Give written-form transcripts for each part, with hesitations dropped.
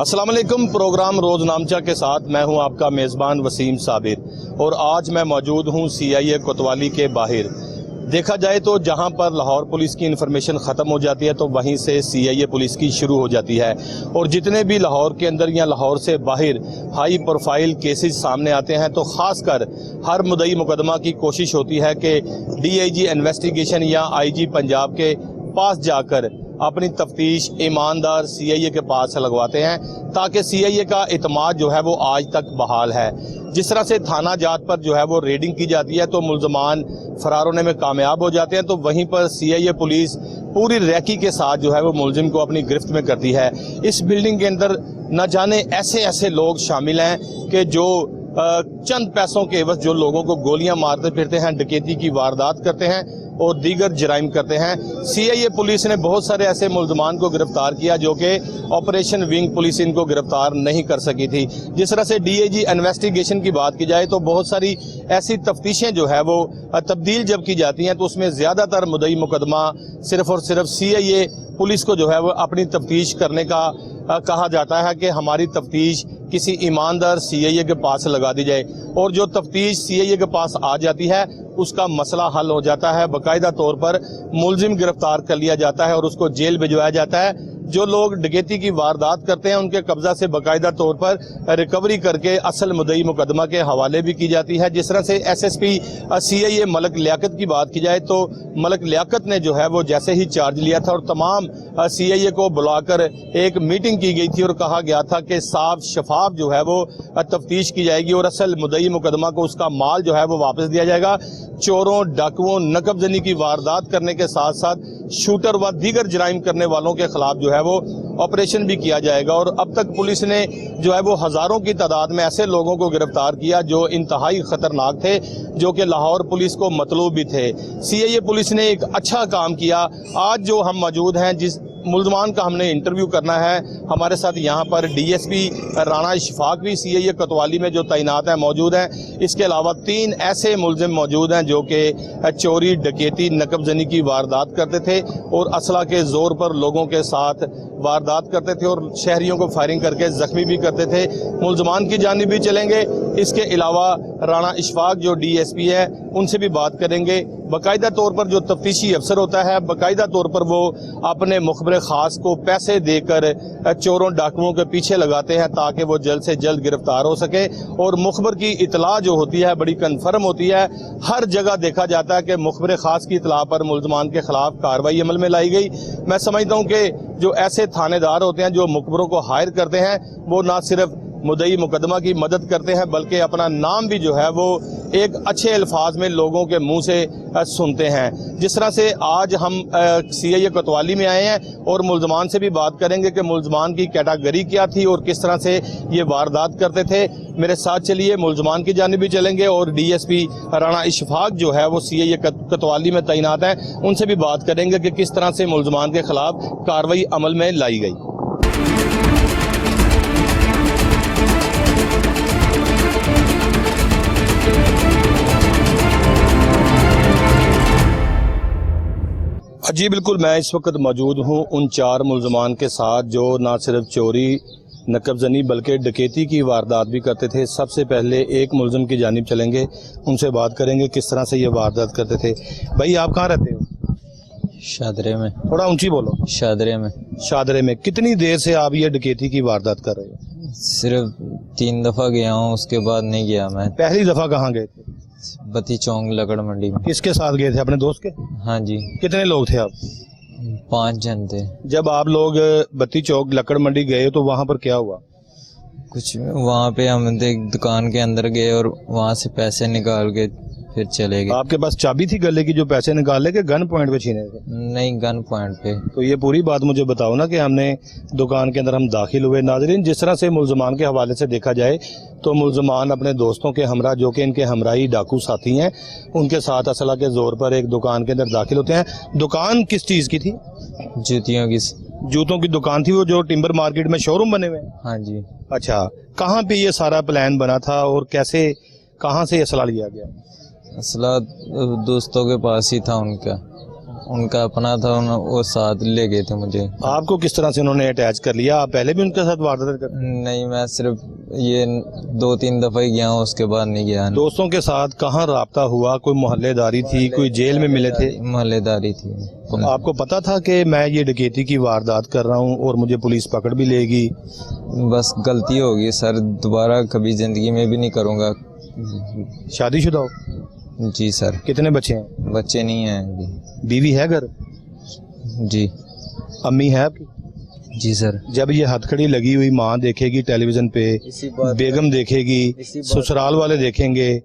अस्सलाम वालेकुम। प्रोग्राम रोज नामचा के साथ मैं हूं आपका मेज़बान वसीम साबिर और आज मैं मौजूद हूं CIA कोतवाली के बाहर। देखा जाए तो जहां पर लाहौर पुलिस की इन्फॉर्मेशन ख़त्म हो जाती है तो वहीं से CIA पुलिस की शुरू हो जाती है और जितने भी लाहौर के अंदर या लाहौर से बाहर हाई प्रोफाइल केसेस सामने आते हैं तो ख़ासकर हर मुद्दई मुकदमा की कोशिश होती है कि DIG इन्वेस्टिगेशन या IG पंजाब के पास जाकर अपनी तफ्तीश ईमानदार CIA के पास लगवाते हैं ताकि CIA का इत्माद जो है वो आज तक बहाल है। जिस तरह से थाना जात पर जो है वो रेडिंग की जाती है तो मुल्ज़मान फरार होने में कामयाब हो जाते हैं, तो वहीं पर CIA पुलिस पूरी रैकी के साथ जो है वो मुलजिम को अपनी गिरफ्त में करती है। इस बिल्डिंग के अंदर न जाने ऐसे ऐसे लोग शामिल हैं कि जो चंद पैसों के एवज जो लोगों को गोलियां मारते फिरते हैं, डकैती की वारदात करते हैं और दीगर जराइम करते हैं। CIA पुलिस ने बहुत सारे ऐसे मुल्ज़मान को गिरफ्तार किया जो कि ऑपरेशन विंग पुलिस इनको गिरफ्तार नहीं कर सकी थी। जिस तरह से DIG इन्वेस्टिगेशन की बात की जाए तो बहुत सारी ऐसी तफ्तीशें जो है वो तब्दील जब की जाती हैं तो उसमें ज़्यादातर मुद्दई मुकदमा सिर्फ़ और सिर्फ CIA पुलिस को जो है वो अपनी तफ्तीश करने का कहा जाता है कि हमारी तफ्तीश किसी ईमानदार CIA के पास लगा दी जाए और जो तफ्तीश CIA के पास आ जाती है उसका मसला हल हो जाता है। बाकायदा तौर पर मुलजिम गिरफ्तार कर लिया जाता है और उसको जेल भिजवाया जाता है। जो लोग डकैती की वारदात करते हैं उनके कब्जा से बाकायदा तौर पर रिकवरी करके असल मुद्दई मुकदमा के हवाले भी की जाती है। जिस तरह से SSP CIA मलक लियाकत की बात की जाए तो मलक लियाकत ने जो है वो जैसे ही चार्ज लिया था और तमाम CIA को बुलाकर एक मीटिंग की गई थी और कहा गया था कि साफ शफाफ जो है वो तफ्तीश की जाएगी और असल मुद्दई मुकदमा को उसका माल जो है वो वापस दिया जाएगा। चोरों, डाकुओं, नकबजनी की वारदात करने के साथ साथ शूटर व दीगर जराइम करने वालों के खिलाफ जो है वो ऑपरेशन भी किया जाएगा। और अब तक पुलिस ने जो है वो हज़ारों की तादाद में ऐसे लोगों को गिरफ्तार किया जो इंतहाई ख़तरनाक थे, जो कि लाहौर पुलिस को मतलूब भी थे। CIA पुलिस ने एक अच्छा काम किया। आज जो हम मौजूद हैं, जिस मुल्ज़मान का हमने इंटरव्यू करना है, हमारे साथ यहाँ पर DSP राणा इशफाक भी CIA कोतवाली में जो तैनात हैं मौजूद हैं। इसके अलावा 3 ऐसे मुल्ज़िम मौजूद हैं जो कि चोरी, डकैती, नकबजनी की वारदात करते थे और असला के ज़ोर पर लोगों के साथ वारदात करते थे और शहरियों को फायरिंग करके ज़ख्मी भी करते थे। मुल्ज़मान की जानिब भी चलेंगे। इसके अलावा राणा इशफाक जो DSP है उनसे भी बात करेंगे। बाकायदा तौर पर जो तफ्तीशी अफसर होता है बाकायदा तौर पर वो अपने मुखबिर ख़ास को पैसे देकर चोरों डाकुओं के पीछे लगाते हैं ताकि वो जल्द से जल्द गिरफ्तार हो सके और मुखबिर की इतला जो होती है बड़ी कन्फर्म होती है। हर जगह देखा जाता है कि मुखबिर ख़ास की इतला पर मुल्ज़मान के खिलाफ कार्रवाई अमल में लाई गई। मैं समझता हूँ कि जो ऐसे थानेदार होते हैं जो मुखबिरों को हायर करते हैं वो ना सिर्फ मुद्दई मुकदमा की मदद करते हैं बल्कि अपना नाम भी जो है वो एक अच्छे अल्फाज में लोगों के मुंह से सुनते हैं। जिस तरह से आज हम CIA कोतवाली में आए हैं और मुल्ज़मान से भी बात करेंगे कि मुल्ज़मान की कैटेगरी क्या थी और किस तरह से ये वारदात करते थे। मेरे साथ चलिए मुल्ज़मान की जानिब भी चलेंगे और DSP राणा इशफाक जो है वो CIA कोतवाली में तैनात हैं, उनसे भी बात करेंगे कि किस तरह से मुल्ज़मान के खिलाफ कार्रवाई अमल में लाई गई। जी बिल्कुल, मैं इस वक्त मौजूद हूँ उन 4 मुल्ज़मान के साथ जो ना सिर्फ चोरी, नकबजनी बल्कि डकैती की वारदात भी करते थे। सबसे पहले एक मुल्ज़िम की जानिब चलेंगे, उनसे बात करेंगे किस तरह से ये वारदात करते थे। भाई आप कहाँ रहते हो? शादरे में। थोड़ा ऊंची बोलो। शादरे में। शादरे में। कितनी देर से आप ये डकैती की वारदात कर रहे हो? सिर्फ 3 दफ़ा गया हूँ, उसके बाद नहीं गया मैं। पहली दफ़ा कहाँ गए थे? बत्ती चौक लकड़ मंडी में। किसके साथ गए थे? अपने दोस्त के? हाँ जी। कितने लोग थे आप? 5 जन थे। जब आप लोग बत्ती चौक लकड़ मंडी गए तो वहाँ पर क्या हुआ? कुछ वहाँ पे हम एक दुकान के अंदर गए और वहाँ से पैसे निकाल के फिर चले गए। आपके पास चाबी थी गले की जो पैसे निकाले के गन पॉइंट पे छीने थे? नहीं, गन पॉइंट पे। तो ये पूरी बात मुझे बताओ ना कि हमने दुकान के अंदर हम दाखिल हुए। नाज़रीन, जिस तरह से मुल्ज़मान के हवाले से देखा जाए तो मुल्ज़मान अपने दोस्तों के हमरा जो कि इनके हमराही डाकू साथी हैं उनके साथ असला के ज़ोर पर एक दुकान के अंदर दाखिल होते हैं। दुकान किस चीज़ की थी? जूतियों की। जूतों की दुकान थी वो जो टिम्बर मार्केट में शोरूम बने हुए? हाँ जी। अच्छा, कहाँ पे ये सारा प्लान बना था और कैसे कहाँ से असला लिया गया? असला दोस्तों के पास ही था उनका। ان کا اپنا تھا, وہ ساتھ لے گئے تھے مجھے. آپ کو کس طرح سے انہوں نے اٹیچ کر لیا؟ آپ پہلے بھی ان کے ساتھ واردات کرتے؟ نہیں, میں صرف یہ 2-3 دفعہ ہی گیا ہوں, اس کے بعد نہیں گیا. دوستوں کے ساتھ کہاں رابطہ ہوا؟ کوئی محلے داری تھی, کوئی جیل میں ملے تھے؟ محلے داری تھی. آپ کو پتا تھا کہ میں یہ ڈکیتی کی واردات کر رہا ہوں اور مجھے پولیس پکڑ بھی لے گی؟ بس غلطی ہوگی سر, دوبارہ کبھی زندگی میں بھی نہیں کروں گا. شادی شدہ ہو؟ جی سر. کتنے بچے ہیں؟ بچے نہیں ہیں ابھی. بیوی ہے گھر؟ جی. امی ہے آپ کی؟ جی سر. جب یہ ہتھ کھڑی لگی ہوئی ماں دیکھے گی ٹیلی ویژن پہ, بیگم دیکھے گی, سسرال والے دیکھیں گے,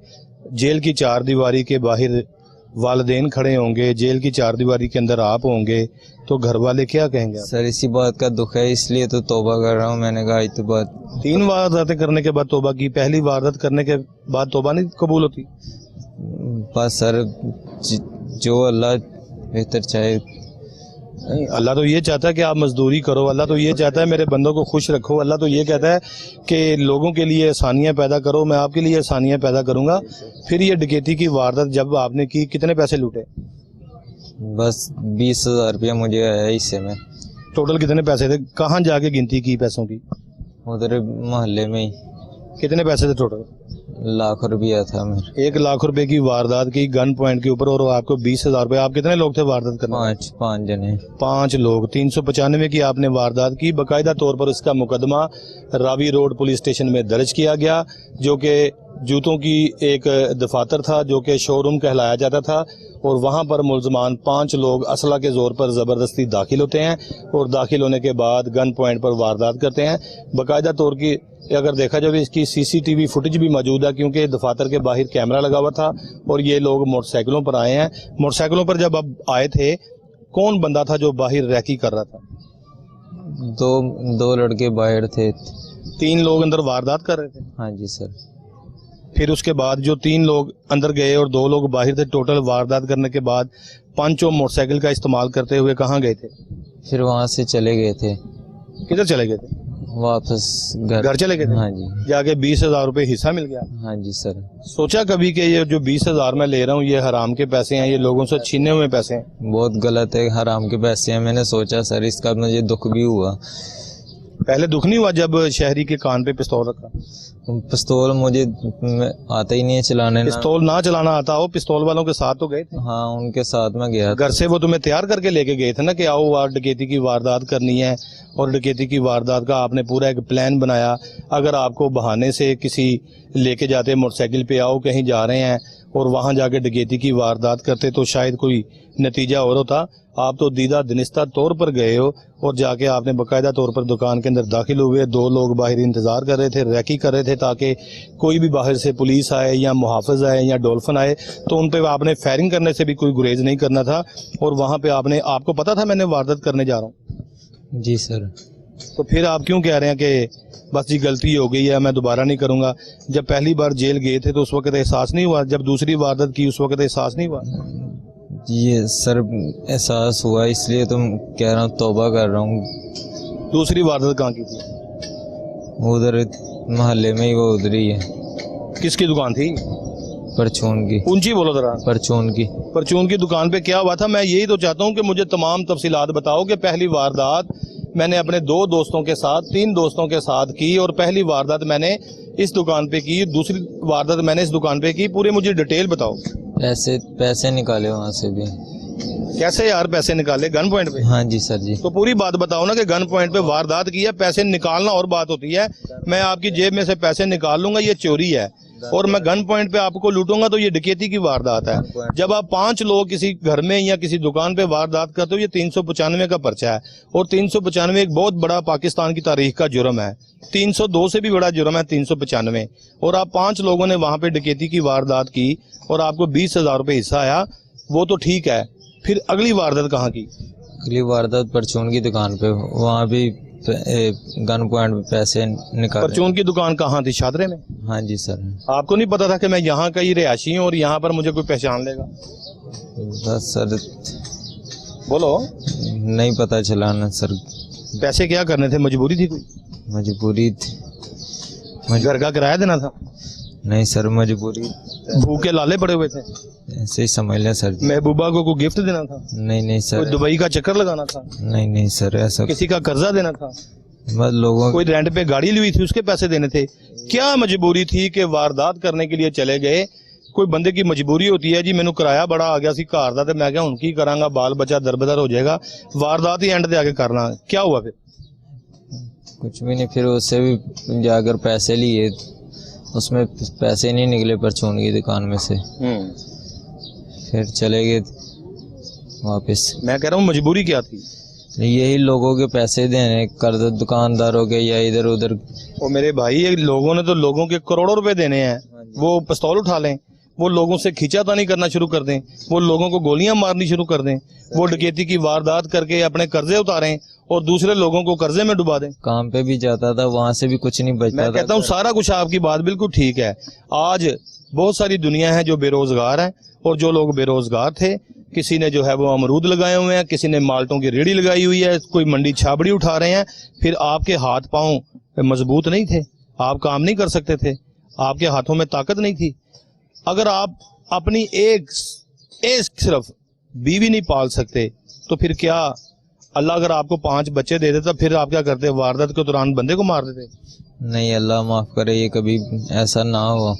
جیل کی چار دیواری کے باہر والدین کھڑے ہوں گے, جیل کی چار دیواری کے اندر آپ ہوں گے, تو گھر والے کیا کہیں گے؟ سر اسی بات کا دکھ ہے, اس لیے تو توبہ کر رہا ہوں. میں نے کہا آج تو بات 3 وارداتیں کرنے کے بعد توبہ کی, پہلی واردات کرنے کے بعد توبہ نہیں قبول ہوتی؟ بس سر جو اللہ بہتر چاہے. نہیں, اللہ تو یہ چاہتا ہے کہ آپ مزدوری کرو, اللہ تو یہ چاہتا ہے میرے بندوں کو خوش رکھو, اللہ تو یہ کہتا ہے کہ لوگوں کے لیے آسانیاں پیدا کرو. میں آپ کے لیے آسانیاں پیدا کروں گا. پھر یہ ڈکیتی کی واردات جب آپ نے کی, کتنے پیسے لوٹے؟ بس 20,000 روپیہ مجھے آیا حصے میں. ٹوٹل کتنے پیسے تھے؟ کہاں جا کے گنتی کی پیسوں کی؟ ادھر محلے میں ہی. کتنے پیسے تھے ٹوٹل؟ 1,00,000 روپیہ تھا میرا. 1,00,000 روپے کی واردات کی گن پوائنٹ کے اوپر, اور آپ کو 20,000 روپے. آپ کتنے لوگ تھے واردات کرنے؟ 5 جنے. 5 لوگ. 395 کی آپ نے واردات کی. باقاعدہ طور پر اس کا مقدمہ راوی روڈ پولیس اسٹیشن میں درج کیا گیا, جو کہ جوتوں کی ایک دفاتر تھا, جو کہ شو روم کہلایا جاتا تھا, اور وہاں پر ملزمان 5 لوگ اسلحہ کے زور پر زبردستی داخل ہوتے ہیں, اور داخل ہونے کے بعد گن پوائنٹ پر واردات کرتے ہیں. باقاعدہ طور کی اگر دیکھا جائے اس کی CCTV فوٹیج بھی موجود ہے, کیونکہ دفاتر کے باہر کیمرہ لگا ہوا تھا, اور یہ لوگ موٹر سائیکلوں پر آئے ہیں. موٹر سائیکلوں پر جب اب آئے تھے, کون بندہ تھا جو باہر ریکی کر رہا تھا؟ 2 لڑکے باہر تھے. 3 لوگ اندر واردات کر رہے تھے؟ ہاں جی سر. پھر اس کے بعد جو 3 لوگ اندر گئے اور 2 لوگ باہر تھے, ٹوٹل واردات کرنے کے بعد 5 موٹر سائیکل کا استعمال کرتے ہوئے کہاں گئے تھے؟ پھر وہاں سے چلے گئے تھے. کدھر چلے گئے تھے؟ واپس گھر چلے گئے تھے؟ ہاں جی. جا کے 20,000 روپے حصہ مل گیا؟ ہاں جی سر. سوچا کبھی کہ یہ جو 20,000 میں لے رہا ہوں یہ حرام کے پیسے ہیں, یہ لوگوں سے چھینے ہوئے پیسے ہیں؟ بہت غلط ہے, حرام کے پیسے ہیں. میں نے سوچا سر, اس کا مجھے دکھ بھی ہوا. پہلے دکھ نہیں ہوا جب شہری کے کان پہ پستول رکھا؟ پستول مجھے آتا ہی نہیں ہے چلانے. پستول نہ چلانا آتا ہو, پستول والوں کے ساتھ تو گئے تھے؟ ہاں ان کے ساتھ میں گیا. گھر سے وہ تمہیں تیار کر کے لے کے گئے تھے نا کہ آؤ ڈکیتی کی واردات کرنی ہے, اور ڈکیتی کی واردات کا آپ نے پورا ایک پلان بنایا. اگر آپ کو بہانے سے کسی لے کے جاتے موٹر سائیکل پہ, آؤ کہیں جا رہے ہیں, اور وہاں جا کے ڈکیتی کی واردات کرتے تو شاید کوئی نتیجہ اور ہوتا. آپ تو دیدہ دنستہ طور پر گئے ہو, اور جا کے آپ نے باقاعدہ طور پر دکان کے اندر داخل ہوئے. 2 لوگ باہر انتظار کر رہے تھے, ریکی کر رہے تھے, تاکہ کوئی بھی باہر سے پولیس آئے یا محافظ آئے یا ڈولفن آئے تو ان پہ آپ نے فائرنگ کرنے سے بھی کوئی گریز نہیں کرنا تھا. اور وہاں پہ آپ کو پتا تھا میں نے واردات کرنے جا رہا ہوں؟ جی سر. تو پھر آپ کیوں کہہ رہے ہیں کہ بس جی غلطی ہو گئی ہے, میں دوبارہ نہیں کروں گا؟ جب پہلی بار جیل گئے تھے تو اس وقت احساس نہیں ہوا؟ جب دوسری واردات کی اس وقت احساس نہیں ہوا؟ یہ سر احساس ہوا, اس لیے تو کہہ رہا ہوں توبہ کر رہا ہوں. دوسری واردات کہاں کی تھی؟ ادھر محلے میں ہی, وہ ادھر ہی ہے. کس کی دکان تھی؟ پرچون کی. اونچی بولو ذرا. پرچون کی. پرچون کی دکان پہ کیا ہوا تھا؟ میں یہی تو چاہتا ہوں کہ مجھے تمام تفصیلات بتاؤ کہ پہلی واردات میں نے اپنے 2 دوستوں کے ساتھ 3 دوستوں کے ساتھ کی, اور پہلی واردات میں نے اس دکان پہ کی, دوسری واردات میں نے اس دکان پہ کی. پورے مجھے ڈیٹیل بتاؤ. پیسے نکالے وہاں سے بھی. کیسے یار پیسے نکالے؟ گن پوائنٹ پہ؟ ہاں جی سر جی. تو پوری بات بتاؤ نا کہ گن پوائنٹ پہ واردات کی ہے, پیسے نکالنا اور بات ہوتی ہے. میں آپ کی جیب میں سے پیسے نکال لوں گا, یہ چوری ہے, اور میں گن پوائنٹ پہ آپ کو لوٹوں گا تو یہ ڈکیتی کی واردات ہے. جب آپ 5 لوگ کسی گھر میں یا کسی دکان پہ واردات کرتے ہو, یہ 395 کا پرچہ ہے, اور 395 ایک بہت بڑا پاکستان کی تاریخ کا جرم ہے. 302 سے بھی بڑا جرم ہے 395, اور آپ 5 لوگوں نے وہاں پہ ڈکیتی کی واردات کی, اور آپ کو 20,000 روپے حصہ آیا, وہ تو ٹھیک ہے. پھر اگلی واردات کہاں کی؟ اگلی واردات پرچون کی دکان پہ, وہاں بھی گن پوائنٹ پہ پیسے نکالے. پرچون کی دکان کہاں تھی؟ شادرے میں؟ ہاں جی سر. آپ کو نہیں پتا تھا کہ میں یہاں کا ہی رہائشی ہوں اور یہاں پر مجھے کوئی پہچان لے گا؟ بس سر بولو. نہیں پتا چلا نا سر. پیسے کیا کرنے تھے؟ مجبوری تھی کوئی؟ مجبوری تھی. گھر کا کرایہ دینا تھا؟ नहीं सर, मजबूरी भूखे लाले पड़े हुए थे? ऐसे ही समझ लें सर जी। महबूबा को कोई गिफ्ट देना था? नहीं कोई सर, दुबई का चक्कर लगाना था? नहीं सर, ऐसा किसी का कर्जा देना था? बस लोगों कोई रेंट पे गाड़ी ली हुई थी, उसके पैसे देने थे? क्या मजबूरी थी कि वारदात करने के लिए चले गए? कोई बंदे की मजबूरी होती है जी, मैनू किराया बड़ा आ गया सी घर दा ते मैं क्या हुण की करांगा, बाल बच्चा दरबदर हो जाएगा, वारदात ही एंड दे आके करना। क्या हुआ फिर? कुछ भी नहीं, फिर उससे भी जाकर पैसे लिए, उसमें पैसे नहीं निकले परचून की दुकान में से, फिर चले गए वापस। मैं कह रहा हूँ मजबूरी क्या थी? यही लोगों के पैसे देने, कर्ज दुकानदारों के या इधर उधर। वो मेरे भाई, ये लोगों ने तो लोगों के करोड़ों रुपए देने हैं, वो पिस्तौल उठा लें, वो लोगों से खींचातानी करना शुरू कर दें, वो लोगों को गोलियां मारनी शुरू कर दें, वो डकैती की वारदात करके अपने कर्जे उतारें और दूसरे लोगों को कर्जे में डुबा दें। काम पे भी जाता था, वहां से भी कुछ नहीं बचता मैं था। कहता हूँ सारा कुछ आपकी बात बिल्कुल ठीक है। आज बहुत सारी दुनिया है जो बेरोजगार है, और जो लोग बेरोजगार थे, किसी ने जो है वो अमरूद लगाए हुए हैं, किसी ने माल्टों की रेहड़ी लगाई हुई है, कोई मंडी छाबड़ी उठा रहे हैं। फिर आपके हाथ पांव मजबूत नहीं थे? आप काम नहीं कर सकते थे? आपके हाथों में ताकत नहीं थी? अगर आप अपनी एक सिर्फ बीवी नहीं पाल सकते तो फिर क्या, अल्लाह अगर आपको 5 बच्चे दे देता फिर आप क्या करते? वारदात के दौरान बंदे को मार देते? नहीं, अल्लाह माफ करे, ये कभी ऐसा ना हो,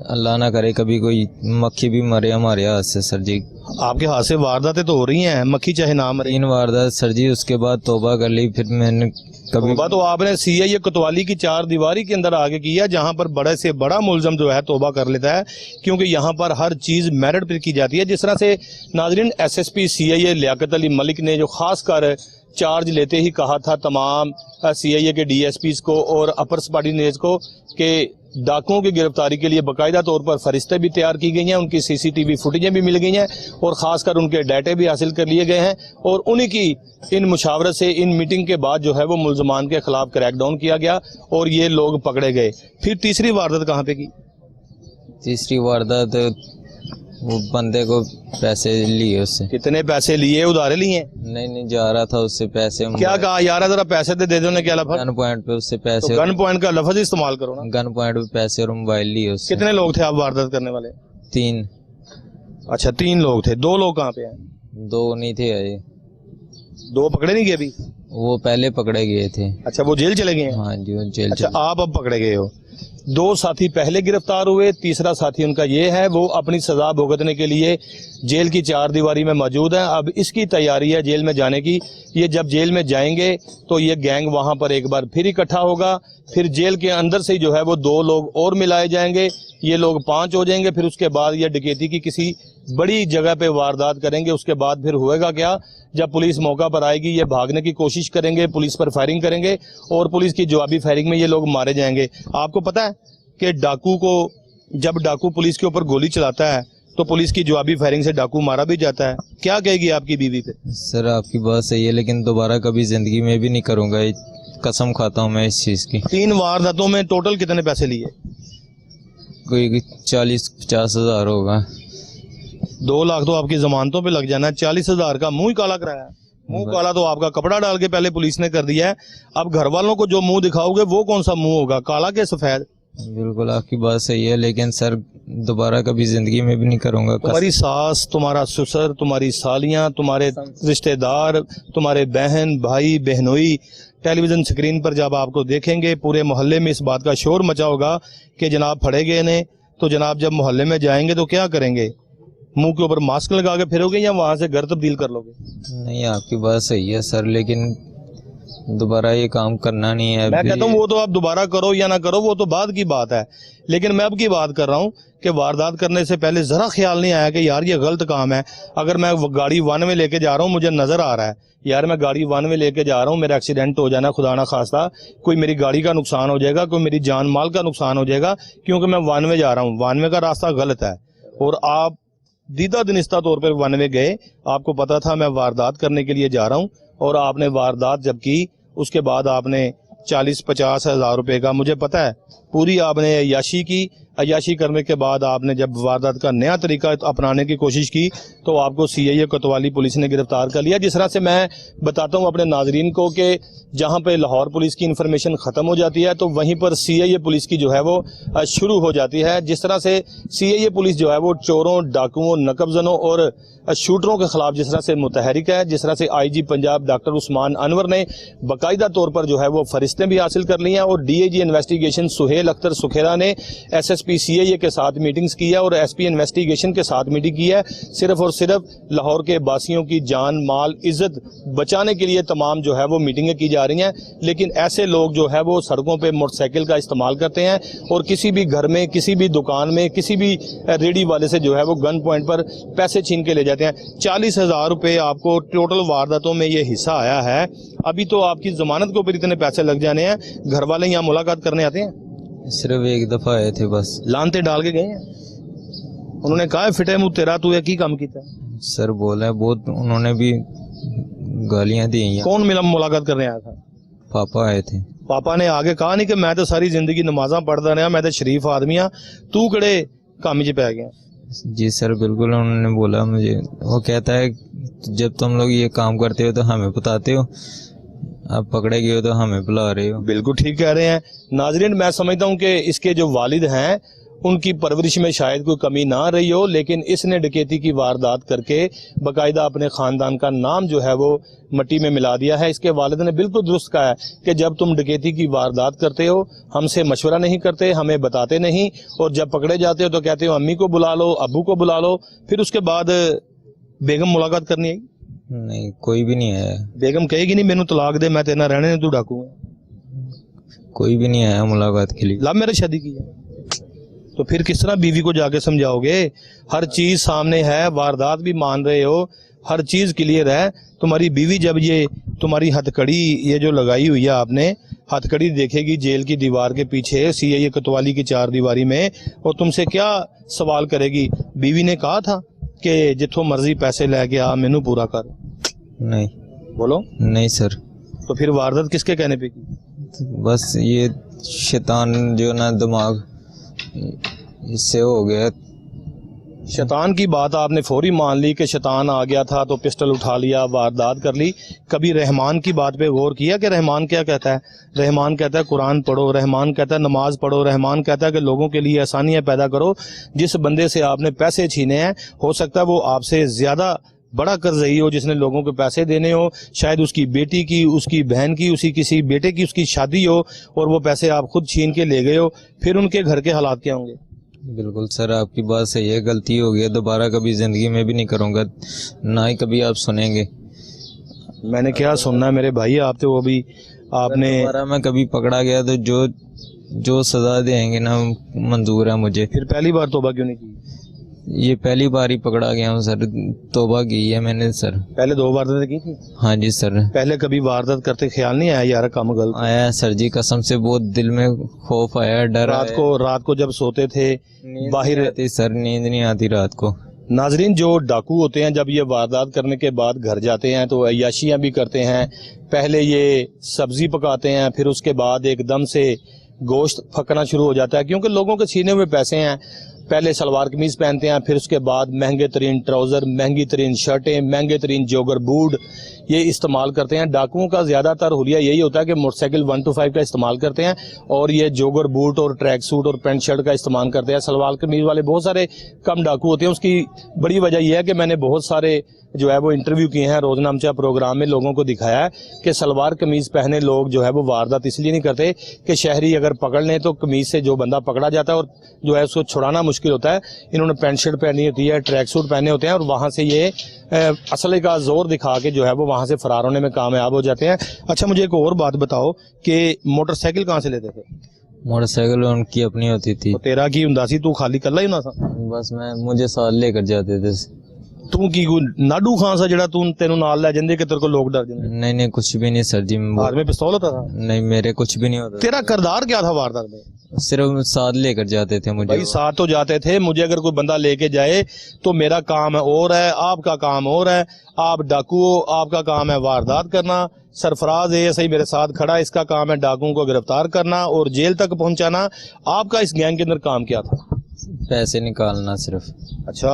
अल्लाह ना करे कभी कोई मक्खी भी मरे हमारे हाथ से सर जी। आपके हाथ से वारदातें तो हो रही हैं, मक्खी चाहे ना मरे। 3 वारदात सर जी, उसके बाद तौबा कर ली, फिर मैंने कभी तौबा तो आपने सीआईए कोतवाली की 4 दीवारी के अंदर आगे किया, जहां पर बड़े से बड़ा मुलजम जो है तौबा कर लेता है, क्योंकि यहां पर हर चीज मेरिट पर की जाती है। जिस तरह से नाजरीन एसएसपी सीआईए लियाकत अली मलिक ने जो खास कर चार्ज लेते ही कहा था तमाम सीआईए के डीएसपीज को और अपर सबऑर्डिनेट्स को कि डाकुओं की गिरफ्तारी के लिए बाकायदा तौर पर फरिश्ते भी तैयार की गई हैं, उनकी सीसीटीवी फुटेजें भी मिल गई हैं और खासकर उनके डाटे भी हासिल कर लिए गए हैं, और उन्हीं की इन मुशावरत से, इन मीटिंग के बाद जो है वो मुल्जमान के खिलाफ क्रैकडाउन किया गया और ये लोग पकड़े गए। फिर तीसरी वारदात कहाँ पे की? तीसरी वारदात वो बंदे को पैसे लिए उससे। कितने पैसे लिए? उधारे लिए? नहीं जा रहा था उससे पैसे। क्या कहा यार, जरा पैसे दे दो ने? क्या लफज? गन पॉइंट पे उससे पैसे। तो गन पॉइंट का लफज इस्तेमाल करो ना। गन पॉइंट पे पैसे और मोबाइल लिए उससे। कितने लोग थे आप वारदात करने वाले? 3। अच्छा 3 लोग थे। 2 लोग कहाँ पे हैं? 2 नहीं थे अभी। 2 पकड़े नहीं गए अभी? वो पहले पकड़े गए थे। अच्छा वो जेल चले गए हैं? हाँ जी, वो जेल। अच्छा आप अब पकड़े गए हो। 2 साथी पहले गिरफ्तार हुए, तीसरा साथी उनका ये है, वो अपनी सजा भुगतने के लिए जेल की 4 दीवारी में मौजूद है। अब इसकी तैयारी है जेल में जाने की। ये जब जेल में जाएंगे तो ये गैंग वहां पर एक बार फिर इकट्ठा होगा, फिर जेल के अंदर से जो है वो 2 लोग और मिलाए जाएंगे, ये लोग 5 हो जाएंगे। फिर उसके बाद ये डकैती की किसी बड़ी जगह पे वारदात करेंगे। उसके बाद फिर होएगा क्या, जब पुलिस मौका पर आएगी ये भागने की कोशिश करेंगे, पुलिस पर फायरिंग करेंगे और पुलिस की जवाबी फायरिंग में ये लोग मारे जाएंगे। आपको पता है कि डाकू को, जब डाकू पुलिस के ऊपर गोली चलाता है तो पुलिस की जवाबी फायरिंग से डाकू मारा भी जाता है। क्या कहेगी आपकी बीवी पे? सर आपकी बात सही है, लेकिन दोबारा कभी जिंदगी में भी नहीं करूंगा, कसम खाता हूँ मैं इस चीज की। 3 वारदातों में टोटल कितने पैसे लिए? कोई 40-50 हज़ार होगा। 2 लाख तो आपकी जमानतों पे लग जाना है। 40 हज़ार का मुंह ही काला कराया। मुंह काला तो आपका कपड़ा डाल के पहले पुलिस ने कर दिया है। अब घर वालों को जो मुंह दिखाओगे वो कौन सा मुंह होगा, काला के सफेद? बिल्कुल आपकी बात सही है, लेकिन सर दोबारा कभी जिंदगी में भी नहीं करूंगा। तुम्हारी सास, तुम्हारा ससुर, तुम्हारी सालियां, तुम्हारे रिश्तेदार, तुम्हारे बहन भाई बहनोई टेलीविजन स्क्रीन पर जब आपको देखेंगे, पूरे मोहल्ले में इस बात का शोर मचा होगा कि जनाब फड़े गए ने। तो जनाब जब मोहल्ले में जाएंगे तो क्या करेंगे? मुंह के ऊपर मास्क लगा के फिरोगे या वहां से घर तब्दील कर लोगे? नहीं आपकी बात सही है सर, लेकिन दोबारा ये काम करना नहीं है। मैं कहता हूँ वो तो आप दोबारा करो या ना करो वो तो बाद की बात है, लेकिन मैं अब की बात कर रहा हूँ कि वारदात करने से पहले जरा ख्याल नहीं आया कि यार ये गलत काम है। अगर मैं गाड़ी 1 में लेके जा रहा हूँ, मुझे नजर आ रहा है यार मैं गाड़ी 1 में लेके जा रहा हूँ, मेरा एक्सीडेंट हो जाना खुदा ना खास्ता, कोई मेरी गाड़ी का नुकसान हो जाएगा, कोई मेरी जान माल का नुकसान हो जाएगा, क्योंकि मैं 1 में जा रहा हूँ। 1 में का रास्ता गलत है और आप दीदा दिनिस्ता तौर पर 1 में गए, आपको पता था मैं वारदात करने के लिए जा रहा हूँ और आपने वारदात जब की उसके बाद आपने 40-50 हज़ार रुपए का, मुझे पता है, पूरी आपने याशी की अय्याशी करने के बाद आपने जब वारदात का नया तरीका अपनाने की कोशिश की तो आपको CIA कोतवाली पुलिस ने गिरफ्तार कर लिया। जिस तरह से मैं बताता हूँ अपने नाजरीन को कि जहाँ पे लाहौर पुलिस की इन्फॉर्मेशन ख़त्म हो जाती है तो वहीं पर CIA पुलिस की जो है वो शुरू हो जाती है। जिस तरह से CIA पुलिस जो है वो चोरों, डाकुओं, नकबजनों और शूटरों के खिलाफ जिस तरह से मुतहरिक है, जिस तरह से IG पंजाब डॉक्टर उस्मान अनवर ने बाकायदा तौर पर जो है वो फरिश्तें भी हासिल कर ली हैं और DIG इन्वेस्टिगेशन सुहेल अख्तर सुखेरा ने SSP CIA के साथ मीटिंग्स की है और SP इन्वेस्टिगेशन के साथ मीटिंग की है। सिर्फ और सिर्फ लाहौर के बासियों की जान, माल, इज्जत बचाने के लिए तमाम जो है वो मीटिंगें की जा रही हैं। लेकिन ऐसे लोग जो है वो सड़कों पे मोटरसाइकिल का इस्तेमाल करते हैं और किसी भी घर में, किसी भी दुकान में, किसी भी रेडी वाले से जो है वो गन पॉइंट पर पैसे छीन के ले जाते हैं। 40,000 रुपये आपको टोटल वारदातों में ये हिस्सा आया है। अभी तो आपकी जमानत के ऊपर इतने पैसे लग जाने हैं। घर वाले यहाँ मुलाकात करने आते हैं? सिर्फ एक दफा आए थे बस। लानते डाल के गए हैं? उन्होंने कहा फिटे मुंह तेरा तू की काम किया? सर बोला बहुत, उन्होंने भी गालियां दी हैं। कौन मिला मुलाकात करने आया था? पापा आए थे। पापा ने आगे कहा नहीं कि मैं तो सारी जिंदगी नमाजा पढ़ता रहा, मैं तो शरीफ आदमी हाँ, तू कड़े काम च पै गया? जी सर बिल्कुल, उन्होंने बोला मुझे। वो कहता है जब तुम लोग ये काम करते हो तो हमें बताते हो, आप पकड़े गए हो तो हमें बुला रहे हो। बिल्कुल ठीक कह रहे हैं नाजरीन। मैं समझता हूँ कि इसके जो वालिद हैं उनकी परवरिश में शायद कोई कमी ना रही हो, लेकिन इसने डकैती की वारदात करके बाकायदा अपने ख़ानदान का नाम जो है वो मट्टी में मिला दिया है। इसके वालिद ने बिल्कुल दुरुस्त कहा है कि जब तुम डकैती की वारदात करते हो हमसे मशवरा नहीं करते, हमें बताते नहीं, और जब पकड़े जाते हो तो कहते हो अम्मी को बुला लो, अब्बू को बुला लो। फिर उसके बाद बेगम मुलाकात करनी है? नहीं, कोई भी नहीं आया। बेगम कहेगी नहीं मैनू तलाक दे, मैं तेरे नाल रहने तू डाकू है? कोई भी नहीं आया मुलाकात के लिए। लव मैरिज शादी की है तो फिर किस तरह बीवी को जाके समझाओगे? हर चीज सामने है, वारदात भी मान रहे हो, हर चीज क्लियर है। तुम्हारी बीवी जब ये तुम्हारी हथकड़ी ये जो लगाई हुई है आपने, हथकड़ी देखेगी जेल की दीवार के पीछे CIA कोतवाली की 4 दीवारी में, और तुमसे क्या सवाल करेगी? बीवी ने कहा था कि जिथों मर्जी पैसे लेके आ, मैनू पूरा कर? नहीं। बोलो। नहीं सर। तो फिर वारदात किसके कहने पे की? बस ये शैतान जो ना दिमाग इससे हो गया। शैतान की बात आपने फौरी मान ली कि शैतान आ गया था तो पिस्टल उठा लिया, वारदात कर ली। कभी रहमान की बात पे गौर किया कि रहमान क्या कहता है? रहमान कहता है कुरान पढ़ो, रहमान कहता है नमाज पढ़ो, रहमान कहता है कि लोगों के लिए आसानियां पैदा करो। जिस बंदे से आपने पैसे छीने हैं हो सकता है वो आपसे ज़्यादा बड़ा कर्जई हो जिसने लोगों को पैसे देने हो, शायद उसकी बेटी की, उसकी बहन की, उसी किसी बेटे की उसकी शादी हो और वो पैसे आप खुद छीन के ले गए हो। फिर उनके घर के हालात क्या होंगे? बिल्कुल सर आपकी बात सही है, गलती हो गई, दोबारा कभी ज़िंदगी में भी नहीं करूँगा, ना ही कभी आप सुनेंगे। मैंने क्या सुनना है मेरे भाई, आप तो वो भी आपने। दोबारा मैं कभी पकड़ा गया तो जो सज़ा देंगे ना मंजूर है मुझे। फिर पहली बार तौबा क्यों नहीं की? ये पहली बार ही पकड़ा गया हूँ सर, तौबा की है मैंने सर। पहले 2 वारदातें की थी? हाँ जी सर। पहले कभी वारदात करते ख्याल नहीं आया यार काम गलत आया सर जी, कसम से बहुत दिल में खौफ आया, डर रात को जब सोते थे बाहर रहती सर, नींद नहीं आती रात को। नाजरीन जो डाकू होते हैं जब ये वारदात करने के बाद घर जाते हैं तो अय्याशियाँ भी करते हैं। पहले ये सब्जी पकाते हैं, फिर उसके बाद एकदम से गोश्त फकना शुरू हो जाता है क्योंकि लोगों के छीने हुए पैसे हैं। पहले सलवार कमीज पहनते हैं, फिर उसके बाद महंगे तरीन ट्राउज़र, महंगी तरीन शर्टें, महंगे तरीन जोगर बूट ये इस्तेमाल करते हैं। डाकुओं का ज़्यादातर हुलिया यही होता है कि मोटरसाइकिल 125 का इस्तेमाल करते हैं और ये जोगर बूट और ट्रैक सूट और पैंट शर्ट का इस्तेमाल करते हैं। सलवार कमीज वाले बहुत सारे कम डाकू होते हैं। उसकी बड़ी वजह यह है कि मैंने बहुत सारे जो है वो इंटरव्यू किए हैं, रोज़नामचा प्रोग्राम में लोगों को दिखाया है कि सलवार कमीज़ पहने लोग जो है वो वारदात इसलिए नहीं करते कि शहरी अगर पकड़ लें तो कमीज़ से जो बंदा पकड़ा जाता है और जो है उसको छुड़ाना मुश्किल होता है। इन्होंने पैंट शर्ट पहनी होती है, ट्रैक सूट पहने होते हैं और वहाँ से ये असले का जोर दिखा के जो है वो वहाँ से फरार होने में कामयाब हो जाते हैं। अच्छा मुझे एक और बात बताओ कि मोटरसाइकिल कहाँ से लेते थे? मोटरसाइकिल उनकी अपनी होती थी। तो तेरा की हुंदा सी, तू खाली कल्ला ही ना था? बस मुझे साथ लेकर जाते थे। तू की नाडू खान सा जड़ा तू तेनू नाल ले जांदे कि तेरे को लोग डर जांदे? नहीं कुछ भी नहीं सर जी। हाथ में पिस्तौल होता था? नहीं मेरे कुछ भी नहीं होता। तेरा किरदार क्या था वारदात में? صرف ساتھ لے کر جاتے تھے مجھے. بھائی ساتھ تو جاتے تھے, مجھے اگر کوئی بندہ لے کے جائے تو میرا کام اور ہے, آپ کا کام اور ہے. آپ ڈاکو ہو, آپ کا کام ہے واردات کرنا. سرفراز ہے صحیح میرے ساتھ کھڑا ہے, اس کا کام ہے ڈاکوؤں کو گرفتار کرنا اور جیل تک پہنچانا. آپ کا اس گینگ کے اندر کام کیا تھا؟ پیسے نکالنا صرف. اچھا,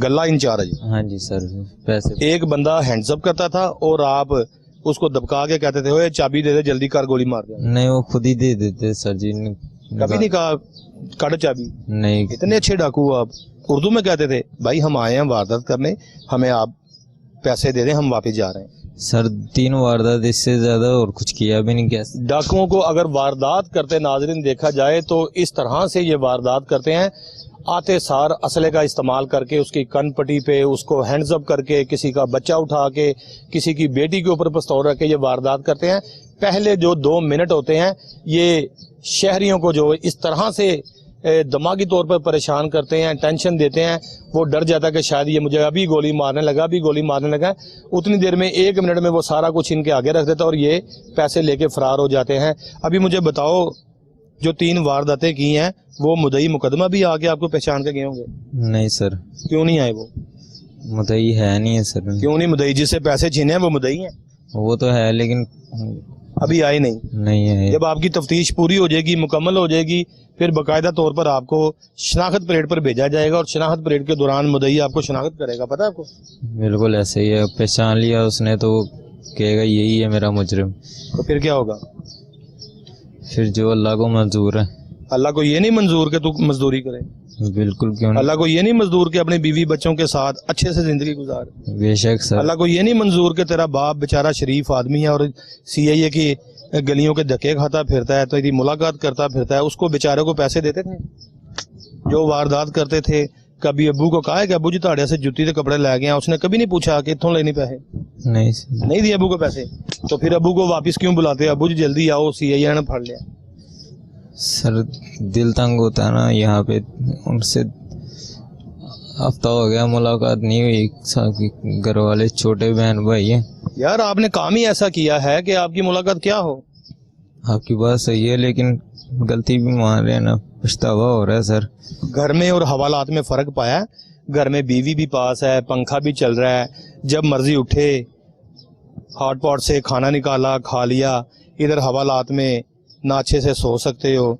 گلہ انچارج. ہاں جی سر, پیسے. ایک بندہ ہینڈز اپ کرتا تھا اور آپ اس کو دبکا کے کہتے تھے اوے چابی دے دے جلدی کر, گولی مار دے. نہیں, وہ خود ہی دے دیتے سر جی. کبھی نہیں کہا کڑ چابی؟ نہیں. اتنے اچھے ڈاکو آپ اردو میں کہتے تھے بھائی ہم آئے ہیں واردات کرنے, ہمیں آپ پیسے دے دیں, ہم واپس جا رہے ہیں. سر 3 واردات, اس سے زیادہ اور کچھ کیا بھی نہیں. کیسے ڈاکوؤں کو اگر واردات کرتے ناظرین دیکھا جائے تو اس طرح سے یہ واردات کرتے ہیں, آتے سار اسلحے کا استعمال کر کے اس کی کن پٹی پہ اس کو ہینڈز اپ کر کے, کسی کا بچہ اٹھا کے, کسی کی بیٹی کے اوپر پستول رکھ کے یہ واردات کرتے ہیں. پہلے جو 2 منٹ ہوتے ہیں یہ شہریوں کو جو اس طرح سے دماغی طور پر پریشان کرتے ہیں, ٹینشن دیتے ہیں, وہ ڈر جاتا ہے کہ شاید یہ مجھے ابھی گولی مارنے لگا, ابھی گولی مارنے لگا. اتنی دیر میں 1 منٹ میں وہ سارا کچھ ان کے آگے رکھ دیتا ہے اور یہ پیسے لے کے فرار ہو جاتے ہیں. ابھی مجھے بتاؤ جو 3 وارداتیں کی ہیں وہ مدعی مقدمہ بھی آ کے آپ کو پہچان کے گئے ہوں گے؟ نہیں سر. کیوں نہیں آئے؟ وہ مدعی ہے نہیں ہے سر. کیوں نہیں مدعی؟ جس سے پیسے چھینے ہیں وہ مدعی ہیں. وہ تو ہے لیکن ابھی آئے نہیں. نہیں ہے. جب آپ کی تفتیش پوری ہو جائے گی, مکمل ہو جائے گی, پھر باقاعدہ طور پر آپ کو شناخت پریڈ پر بھیجا جائے گا اور شناخت پریڈ کے دوران مدعی آپ کو شناخت کرے گا. پتہ ہے آپ کو؟ بالکل ایسے ہی ہے. پہچان لیا اس نے تو کہے گا یہی ہے میرا مجرم. تو پھر کیا ہوگا؟ پھر جو اللہ کو منظور ہے. اللہ کو یہ نہیں منظور کہ تو مزدوری کرے؟ بالکل کیوں نہیں. اللہ کو یہ نہیں منظور کہ اپنی بیوی بچوں کے ساتھ اچھے سے زندگی گزار؟ بے شک سر. اللہ کو یہ نہیں منظور کہ تیرا باپ بیچارہ شریف آدمی ہے اور CIA کی گلیوں کے دھکے کھاتا پھرتا ہے, تو تیری ملاقات کرتا پھرتا ہے, اس کو بیچارے کو پیسے دیتے تھے جو واردات کرتے تھے؟ کبھی ابو کو کہا ہے کہ ابو جی تاڑے سے جتی تے کپڑے لے گیا, اس نے کبھی نہیں پوچھا کہ اتوں لینے پیسے؟ نہیں سر. نہیں دیے ابو کو پیسے, تو پھر ابو کو واپس کیوں بلاتے؟ ابو جی جلدی آؤ, CIA نے پھڑ لیا. سر دل تنگ ہوتا ہے نا یہاں پہ. ان سے ہفتہ ہو گیا ملاقات نہیں ہوئی. گھر والے چھوٹے بہن بھائی ہیں. یار آپ نے کام ہی ایسا کیا ہے کہ آپ کی ملاقات کیا ہو. آپ کی بات صحیح ہے لیکن غلطی بھی مان رہے ہیں نا, پچھتاوا ہو رہا ہے سر. گھر میں اور حوالات میں فرق پایا ہے؟ گھر میں بیوی بھی پاس ہے, پنکھا بھی چل رہا ہے, جب مرضی اٹھے ہاٹ پاٹ سے کھانا نکالا کھا لیا. ادھر حوالات میں نہ اچھے سے سو سکتے ہو.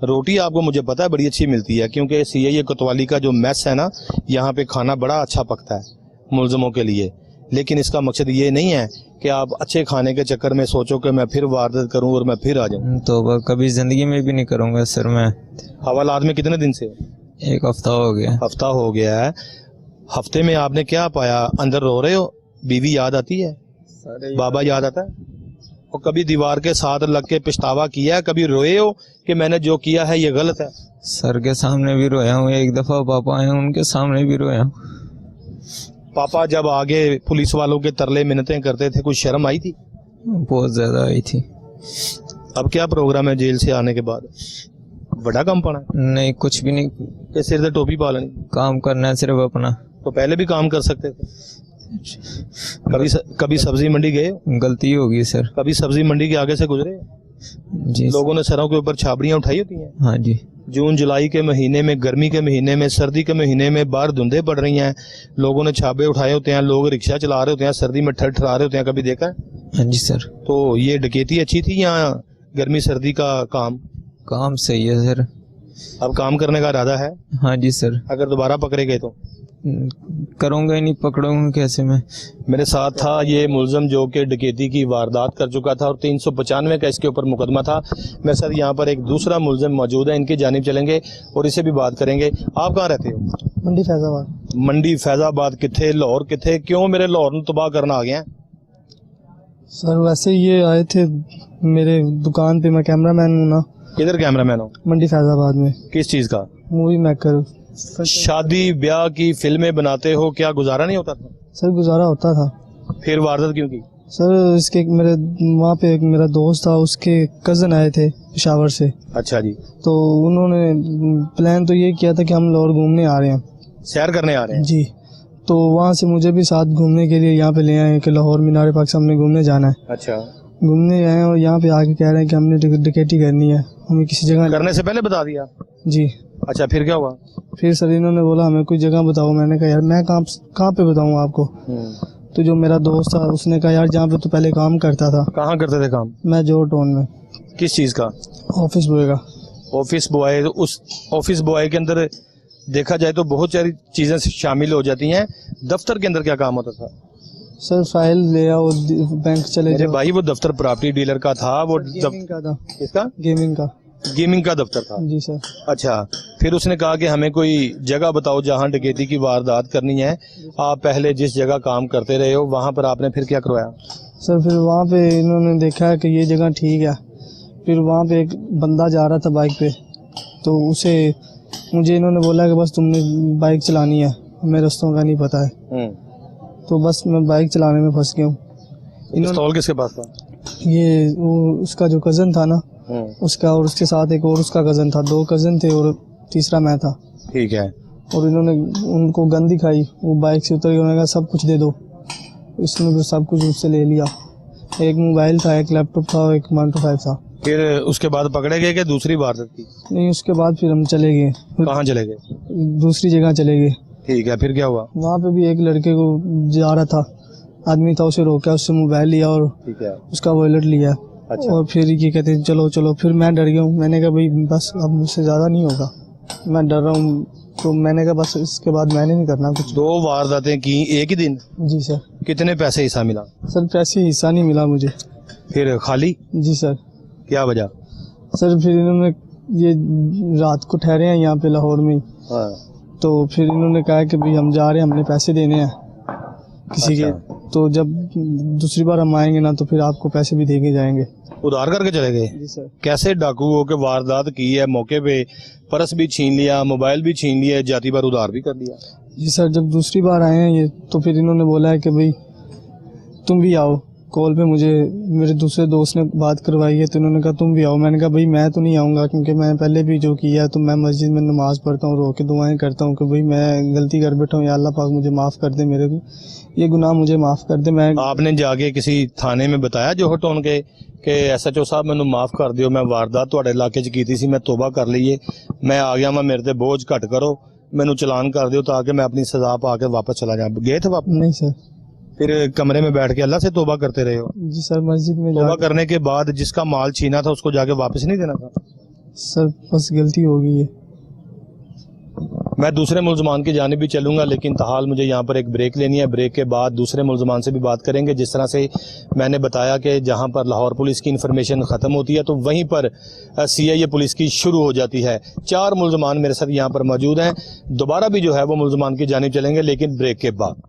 روٹی آپ کو مجھے پتا ہے بڑی اچھی ملتی ہے کیونکہ CIA کوتوالی کا جو میس ہے نا, یہاں پہ کھانا بڑا اچھا پکتا ہے ملزموں کے لیے. لیکن اس کا مقصد یہ نہیں ہے کہ آپ اچھے کھانے کے چکر میں سوچو کہ میں پھر واردات کروں اور میں پھر آ جاؤں. تو کبھی زندگی میں بھی نہیں کروں گا سر میں. حوالات میں کتنے دن سے؟ 1 ہفتہ ہو گیا. ہفتہ ہو گیا ہے. ہفتے میں آپ نے کیا پایا؟ اندر رو رہے ہو, بیوی یاد آتی ہے, بابا یاد آتا ہے, اور کبھی دیوار کے ساتھ لگ کے پچھتاوا کیا ہے؟ کبھی روئے ہو کہ میں نے جو کیا ہے یہ غلط ہے؟ سر کے سامنے بھی رویا ہوں, 1 دفعہ پاپا آئے ان کے سامنے بھی رویا ہوں. پاپا جب آگے پولیس والوں کے ترلے منتیں کرتے تھے کچھ شرم آئی تھی؟ بہت زیادہ آئی تھی. اب کیا پروگرام ہے جیل سے آنے کے بعد؟ بڑا کام پڑا؟ نہیں کچھ بھی نہیں. کہ سر سے ٹوپی پا لینی؟ کام کرنا ہے صرف اپنا. تو پہلے بھی کام کر سکتے تھے. کبھی سبزی منڈی گئے؟ غلطی ہوگی سر. کبھی سبزی منڈی کے آگے سے گزرے؟ جی. لوگوں نے سروں کے اوپر چھابڑیاں اٹھائی ہوتی ہیں. ہاں جی. جون جولائی کے مہینے میں, گرمی کے مہینے میں, سردی کے مہینے میں باہر دھندیں پڑ رہی ہیں, لوگوں نے چھابے اٹھائے ہوتے ہیں, لوگ رکشہ چلا رہے ہوتے ہیں, سردی میں ٹھر ٹھرا رہے ہوتے ہیں. کبھی دیکھا ہے؟ ہاں جی سر. تو یہ ڈکیتی اچھی تھی یا گرمی سردی کا کام؟ کام صحیح ہے سر. اب کام کرنے کا ارادہ ہے؟ ہاں جی سر. اگر دوبارہ پکڑے گئے تو؟ کروں گا ہی نہیں, پکڑوں گا کیسے میں. میرے ساتھ تھا یہ ملزم جو کہ ڈکیتی کی واردات کر چکا تھا اور 395 کا اس کے اوپر مقدمہ تھا. میرے ساتھ یہاں پر ایک دوسرا ملزم موجود ہے, ان کی جانب چلیں گے اور اسے بھی بات کریں گے. آپ کہاں رہتے ہو؟ منڈی فیض آباد. منڈی فیض آباد کتنے؟ لاہور کتنے؟ کیوں میرے لاہور میں تباہ کرنا آ گیا؟ سر ویسے یہ آئے تھے میرے دکان پہ, میں کیمرہ مین ہوں نا. کدھر کیمرہ مین ہو؟ منڈی فیض آباد میں. کس چیز کا؟ Movie maker. شادی بیاہ کی فلمیں بناتے ہو, کیا گزارا نہیں ہوتا تھا؟ سر گزارا ہوتا تھا. پھر واردات کیوں کی؟ سر اس کے میرے وہاں پہ ایک میرا دوست تھا, اس کے کزن آئے تھے پشاور سے. اچھا جی. تو انہوں نے پلان تو یہ کیا تھا کہ ہم لاہور گھومنے آ رہے ہیں, سیر کرنے آ رہے ہیں جی. تو وہاں سے مجھے بھی ساتھ گھومنے کے لیے یہاں پہ لے آئے کہ لاہور مینار پاک سے ہم نے گھومنے جانا ہے. اچھا. घूमने गए हैं और यहाँ पे आके कह रहे हैं कि हमने डकैती करनी है, हमें किसी जगह करने से पहले बता दिया? जी। अच्छा, फिर क्या हुआ? फिर सर इन्होंने बोला हमें कोई जगह बताओ। मैंने कहा यार मैं कहाँ पे बताऊँ आपको। तो जो मेरा दोस्त था उसने कहा यार जहाँ पे तू पहले काम करता था। कहाँ करते थे काम? मैं जोर टाउन में। किस चीज़ का? ऑफिस बॉय का। Office boy. उस ऑफिस बॉय के अंदर देखा जाए तो बहुत सारी चीज़ें शामिल हो जाती हैं। दफ्तर के अंदर क्या काम होता था? सर फाइल ले आओ, बैंक चले मेरे जाओ। भाई वो दफ्तर प्रॉपर्टी डीलर का था। वो गेमिंग का था। किसका? गेमिंग का। गेमिंग का दफ्तर था। जी सर। अच्छा, फिर उसने कहा कि हमें कोई जगह बताओ जहाँ डकैती की वारदात करनी है। आप पहले जिस जगह काम करते रहे हो वहाँ पर आपने फिर क्या करवाया? सर फिर वहाँ पे इन्होंने देखा कि ये जगह ठीक है। फिर वहाँ पे एक बंदा जा रहा था बाइक पे, तो उसे मुझे इन्होंने बोला कि बस तुमने बाइक चलानी है, हमें रास्तों का नहीं पता है। तो बस मैं बाइक चलाने में फंस गया हूँ। पिस्तौल किसके पास था? ये वो उसका जो कज़न था ना, उसका, और उसके साथ एक और उसका कज़न था। 2 कज़न थे और तीसरा मैं था। ठीक है। और इन्होंने उनको गन दिखाई, वो बाइक से उतर गए। उन्होंने कहा सब कुछ दे दो। इसने फिर सब कुछ उससे ले लिया। एक मोबाइल था, एक लैपटॉप था और एक Moto 5 था। फिर उसके बाद पकड़े गए कि दूसरी वारदात की? नहीं, उसके बाद फिर हम चले गए। कहाँ चले गए? दूसरी जगह चले गए। ठीक है, फिर क्या हुआ? वहाँ पे भी एक लड़के को जा रहा था, आदमी था, उसे रोका, उससे मोबाइल लिया और ठीक है। उसका वॉलेट लिया। अच्छा। और फिर ये कहते हैं चलो चलो। फिर मैं डर गया हूँ। मैंने कहा भाई बस अब मुझसे ज़्यादा नहीं होगा, मैं डर रहा हूँ। तो मैंने कहा बस इसके बाद मैंने नहीं करना कुछ। 2 वारदातें की एक ही दिन? जी सर। कितने पैसे हिस्सा मिला? सर पैसे हिस्सा नहीं मिला मुझे। फिर खाली? जी सर। क्या वजह? सर फिर इन्होंने ये रात को ठहरे हैं यहाँ पे लाहौर में ही। हाँ। तो फिर इन्होंने कहा कि भाई हम जा रहे हैं, हमने पैसे देने हैं किसी के। तो जब दूसरी बार हम आएंगे ना तो फिर आपको पैसे भी देके जाएंगे। उधार करके चले गए? जी सर। कैसे डाकू हो के वारदात की है, मौके पे पर्स भी छीन लिया, मोबाइल भी छीन लिया, जाती बार उधार भी कर लिया? जी सर, जब दूसरी बार आए हैं ये, तो फिर इन्होंने बोला है कि भाई तुम भी आओ। कॉल पे मुझे मेरे दूसरे दोस्त ने बात करवाई है, तो इन्होंने कहा तुम भी आओ। मैंने कहा भाई मैं तो नहीं आऊँगा, क्योंकि मैं पहले भी जो किया है, तो मैं मस्जिद में नमाज़ पढ़ता हूँ, रो के दुआएं करता हूँ कि भाई मैं गलती कर बैठा हूँ, या अल्लाह पाक मुझे माफ़ कर दे, मेरे को ये गुनाह मुझे माफ़ कर दे। मैं आपने जाके किसी थाने में बताया जोहर टाउन के कि SHO साहब मैनू माफ़ कर दियो, मैं वारदात तुहाडे इलाके च कीती सी, मैं तोबा कर लईए, मैं आ गया, मैं मेरे ते बोझ घट करो, मैनू चलान कर दियो ताकि मैं अपनी सजा पा के वापस चला जाऊँ? गए थे वापस? नहीं सर। फिर कमरे में बैठ के अल्लाह से तोबा करते रहे हो? जी सर, मस्जिद में तोबा करने के बाद जिसका माल छीना था उसको जाके वापस नहीं देना था? सर बस गलती हो गई है। मैं दूसरे मुलजमान की जानिब भी चलूंगा, लेकिन ताहाल मुझे यहाँ पर एक ब्रेक लेनी है। ब्रेक के बाद दूसरे मुलजमान से भी बात करेंगे। जिस तरह से मैंने बताया कि जहाँ पर लाहौर पुलिस की इन्फॉर्मेशन ख़त्म होती है तो वहीं पर CIA पुलिस की शुरू हो जाती है। 4 मुलजमान मेरे साथ यहाँ पर मौजूद हैं। दोबारा भी जो है वो मुलजमान की जानिब चलेंगे, लेकिन ब्रेक के बाद।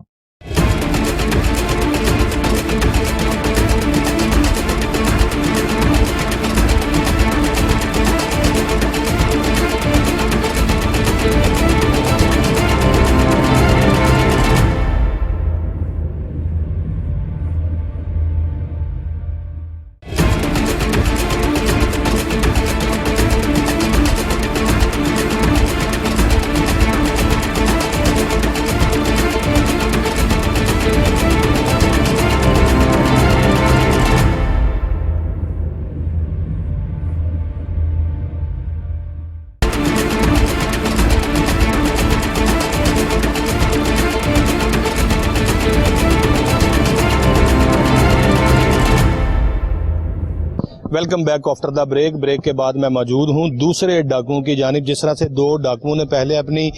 Welcome back after the break. Break के बाद मैं मौजूद हूँ दूसरे डाकुओं की जानिब। जिस तरह से 2 डाकुओं ने पहले अपनी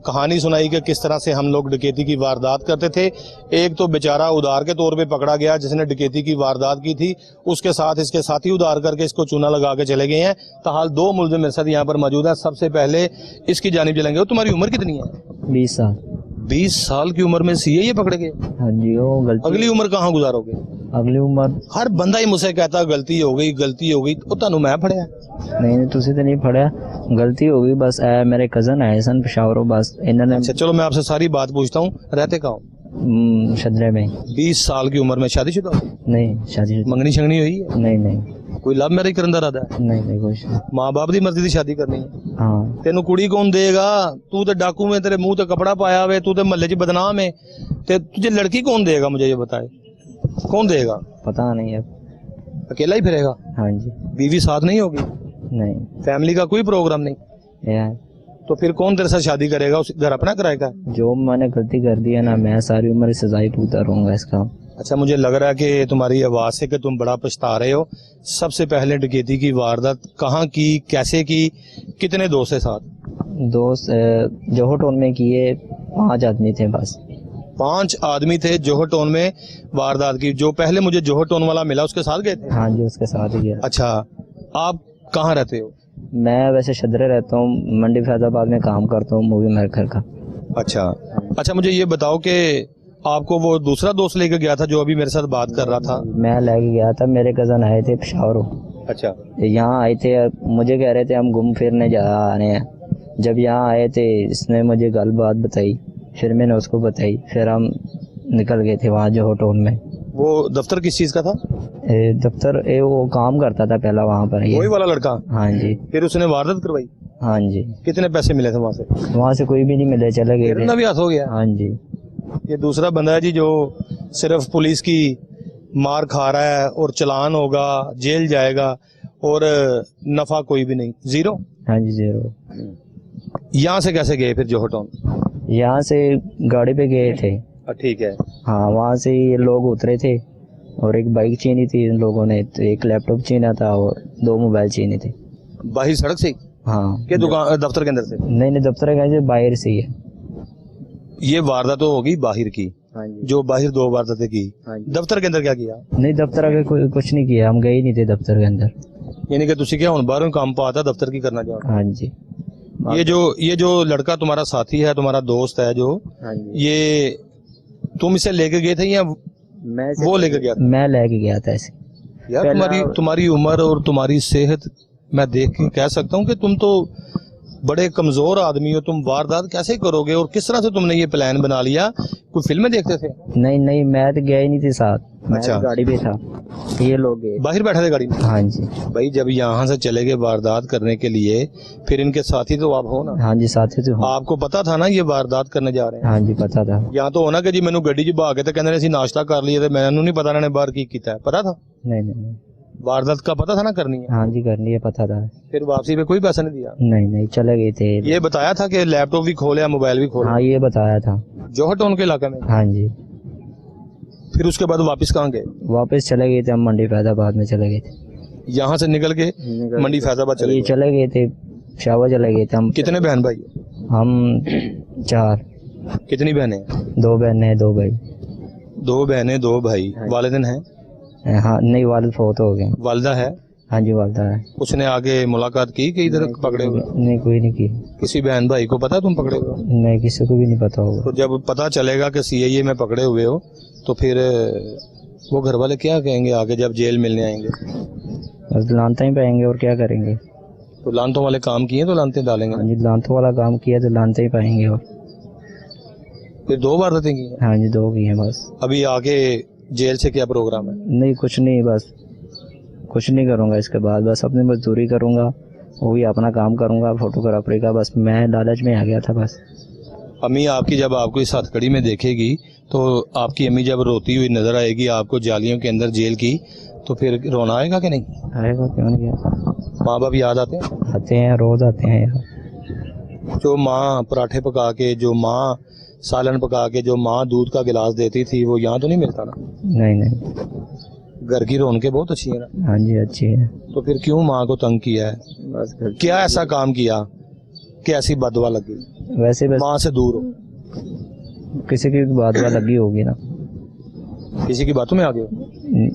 कहानी सुनाई कि किस तरह से हम लोग डकैती की वारदात करते थे। एक तो बेचारा उधार के तौर पे पकड़ा गया जिसने डकैती की वारदात की थी, उसके साथ इसके साथी उधार करके इसको चूना लगा के चले गए हैं। ताहाल 2 मुलजिम मेरे साथ यहाँ पर मौजूद है। सबसे पहले इसकी जानिब चलेंगे। तुम्हारी उम्र कितनी है? 20 साल। 20 साल की उम्र में CIA पकड़े गए? हाँ जी, वो गलती। अगली उम्र कहाँ गुजारोगे? अगली उम्र हर बंदा ही मुझसे कहता गलती हो गई, गलती हो गई। ਉਹ ਤੁਹਾਨੂੰ मैं फड़िया? नहीं तुसी तो नहीं फड़िया, गलती हो गई बस। मेरे कजन आए सन पेशावरों, बस इन्होंने। अच्छा चलो मैं आपसे सारी बात पूछता हूँ, रहते कहाँ हो? शदरे में। 20 साल की उम्र में शादीशुदा हो? नहीं शादी। मंगनी शंगनी हुई है? नहीं नहीं। कोई लव मैरिज करने ਦਾ ਇਰਾਦਾ ਹੈ? नहीं नहीं कुछ। माँ बाप ਦੀ ਮਰਜ਼ੀ ਦੀ ਸ਼ਾਦੀ ਕਰਨੀ ਹੈ? हाँ। ਤੈਨੂੰ ਕੁੜੀ ਕੌਣ ਦੇਗਾ? तू तो डाकू में, तेरे मुंह ਤੇ कपड़ा पाया हुए, तू तो महल्ले 'ਚ बदनाम है, ते तुझे लड़की कौन देगा? मुझे ये बताए। कौन देगा? पता नहीं अब। अकेला ही फिरेगा? हाँ जी। बीवी साथ नहीं होगी? नहीं फैमिली का कोई प्रोग्राम नहीं? यार तो फिर कौन तेरे साथ शादी करेगा? उस घर अपना कराएगा? जो मैंने गलती कर दी है ना, मैं सारी उम्र सजाई भुगता रहूंगा इसका। अच्छा, मुझे लग रहा है कि तुम्हारी आवाज से कि तुम बड़ा पछता रहे हो। सबसे पहले डकैती की वारदात कहाँ की, कैसे की, कितने दोस्त है साथ? दोस्त जोहर टाउन में किए, 5 आदमी थे बस। 5 आदमी थे जोहर टाउन में वारदात की। जो पहले मुझे जोहर टाउन वाला मिला उसके साथ गए थे? हाँ जी, उसके साथ ही गया। अच्छा, आप कहाँ रहते हो? मैं वैसे शदरे रहता हूँ, मंडी फैजाबाद में काम करता हूँ, मूवी मेकर का। अच्छा, मुझे ये बताओ कि आपको वो दूसरा दोस्त लेकर गया था जो अभी मेरे साथ बात कर रहा था? मैं लेके गया था, मेरे कज़न आए थे पेशावर। अच्छा, यहाँ आए थे, मुझे कह रहे थे हम घूम फिरने जा रहे हैं। जब यहाँ आए थे इसने मुझे गल बात बताई, फिर मैंने उसको बताई, फिर हम निकल गए थे वहाँ जोहर टाउन में। वो दफ्तर किस चीज का था? दफ्तर वो काम करता था पहला वहाँ पर। वही वाला लड़का? हाँ जी। फिर उसने वारदात करवाई? हाँ जी। कितने पैसे मिले थे वहाँ से? वहाँ से कोई भी नहीं मिले, चले गए थे। भी हाथ हो गया? हाँ जी। ये दूसरा बंदा है जी जो सिर्फ पुलिस की मार खा रहा है और चालान होगा, जेल जाएगा और नफा कोई भी नहीं, जीरो। हाँ जी, जीरो। यहाँ से कैसे गए फिर जोहर टाउन? यहाँ से गाड़ी पे गए थे। ठीक है। हाँ, वहाँ से ये लोग उतरे थे और एक बाइक छीनी थी इन लोगों ने, तो एक लैपटॉप छीना था और 2 मोबाइल छीने थे। बाहर सड़क से? हाँ। के दुकान दफ्तर के अंदर से? नहीं, दफ्तर के बाहर से ही है। ये वारदात तो होगी बाहर की। हाँ जी। जो बाहर 2 वारदातें की। हाँ जी। दफ्तर के अंदर क्या किया? नहीं, दफ्तर आगे कुछ नहीं किया, हम गए ही नहीं थे दफ्तर के अंदर। यानी कि तुसी क्या हुन बाहरों काम पा आता दफ्तर की करना चाहता? हाँ जी। ये जो लड़का तुम्हारा साथी है, तुम्हारा दोस्त है जो, हाँ जी। ये तुम इसे लेके गए थे या वो लेके गया था? मैं लेके गया था ऐसे। यार तुम्हारी उम्र और तुम्हारी सेहत मैं देख के कह सकता हूँ कि तुम तो बड़े कमजोर आदमी हो। तुम वारदात कैसे करोगे और किस तरह से तुमने ये प्लान बना लिया? कोई फिल्में देखते थे? नहीं, मैं तो गया ही नहीं थी साथ। मैं अच्छा। तो गाड़ी पे था, ये लोग गए। बाहर बैठे थे गाड़ी में? हाँ जी। भाई जब यहाँ से चले गए वारदात करने के लिए, फिर इनके साथी तो आप हो ना? हाँ जी, साथी तो हूँ। आपको पता था ना ये वारदात करने जा रहे हैं? हाँ जी, पता था। यहाँ तो होना कि जी मैनू गड्डी च बहा के ते कहंदे ने असीं नाश्ता कर लिए, मैनू नहीं पता इन्होंने बाहर की कीता है। पता था? नहीं। वारदात का पता था ना करनी है? हाँ जी, करनी है, पता था। फिर वापसी पे कोई पैसा नहीं दिया? नहीं, चले गए थे। ये बताया था कि लैपटॉप भी खोले, मोबाइल भी खोले? हाँ, ये बताया था। जोहर टाउन के इलाके में? हाँ जी। फिर उसके बाद वापस कहाँ गए? वापस चले गए थे हम, मंडी फैजाबाद में चले गए थे। यहाँ से निकल के मंडी फैजाबाद चले ये गए? चले गए थे, पेशावर चले गए थे हम। कितने बहन भाई? हम 4। कितनी बहनें? 2 बहनें 2 भाई। 2 बहनें 2 भाई। वालिदैन हैं? हाँ, नहीं, वालिद फौत हो गए। वालदा है? हाँ जी, वालदा है। उसने आगे मुलाकात की कि इधर पकड़े हुए? नहीं, कोई नहीं की। किसी बहन भाई को पता तुम पकड़े हुए हो? नहीं, किसी को भी नहीं पता होगा। तो जब पता चलेगा कि सीआईए में पकड़े हुए हो तो फिर वो घर वाले क्या कहेंगे आगे जब जेल मिलने आएंगे? बस लानते ही पाएंगे, और क्या करेंगे। तो लानतों वाले काम किए तो लानते डालेंगे। हाँ जी, लानतों वाला काम किया तो लानते ही पाएंगे। और फिर 2 वारदातें की हैं? हाँ जी, 2 की हैं बस। अभी आगे जेल से क्या प्रोग्राम है? नहीं, कुछ नहीं, बस कुछ नहीं करूँगा इसके बाद। बस अपनी मजदूरी करूँगा, वो भी अपना काम करूँगा फोटोग्राफरी का। बस मैं लालच में आ गया था बस। अम्मी आपकी जब आपको इस हथकड़ी में देखेगी तो आपकी अम्मी जब रोती हुई नजर आएगी आपको जालियों के अंदर जेल की, तो फिर रोना आएगा कि नहीं? आएगा, क्यों नहीं आएगा। माँ बाप याद आते हैं? आते हैं, रोज आते हैं यार। जो माँ पराठे पका के, जो माँ सालन पका के, जो माँ दूध का गिलास देती थी, वो यहाँ तो नहीं मिलता ना? नहीं। घर की रौनकें बहुत अच्छी है ना? हाँ जी, अच्छी है। तो फिर क्यों माँ को तंग किया है? बस क्या ऐसा काम किया कि ऐसी बदवा लगी? वैसे बस माँ से दूर हो, किसी की बात लगी होगी ना। किसी की बातों में आ गए हो?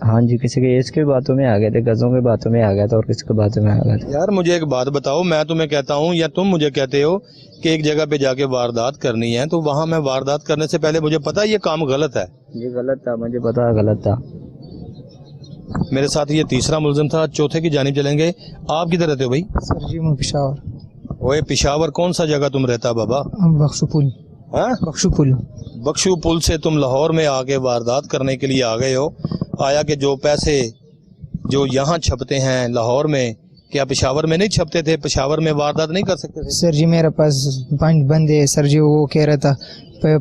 हाँ जी, किसी के एज की बातों में आ गए थे, गजों की बातों में आ गया था, और किसी की बातों में आ गया था। यार मुझे एक बात बताओ, मैं तुम्हें कहता हूँ या तुम मुझे कहते हो कि एक जगह पे जाके वारदात करनी है, तो वहाँ मैं वारदात करने से पहले मुझे पता है ये काम गलत है। ये गलत था, मुझे पता गलत था। मेरे साथ ये तीसरा मुलजिम था। चौथे की जानिब चलेंगे। आप किधर रहते हो भाई? सर जी, मैं पेशावर। ओए पेशावर कौन सा जगह तुम रहता बाबा? बख्शू पुल। हाँ, बख्शू पुल। बख्शू पुल से तुम लाहौर में आके वारदात करने के लिए आ गए हो। आया कि जो पैसे जो यहाँ छपते हैं लाहौर में क्या पेशावर में नहीं छपते थे, पेशावर में वारदात नहीं कर सकते थे? सर जी मेरे पास 5 बंदे है सर जी, वो कह रहा था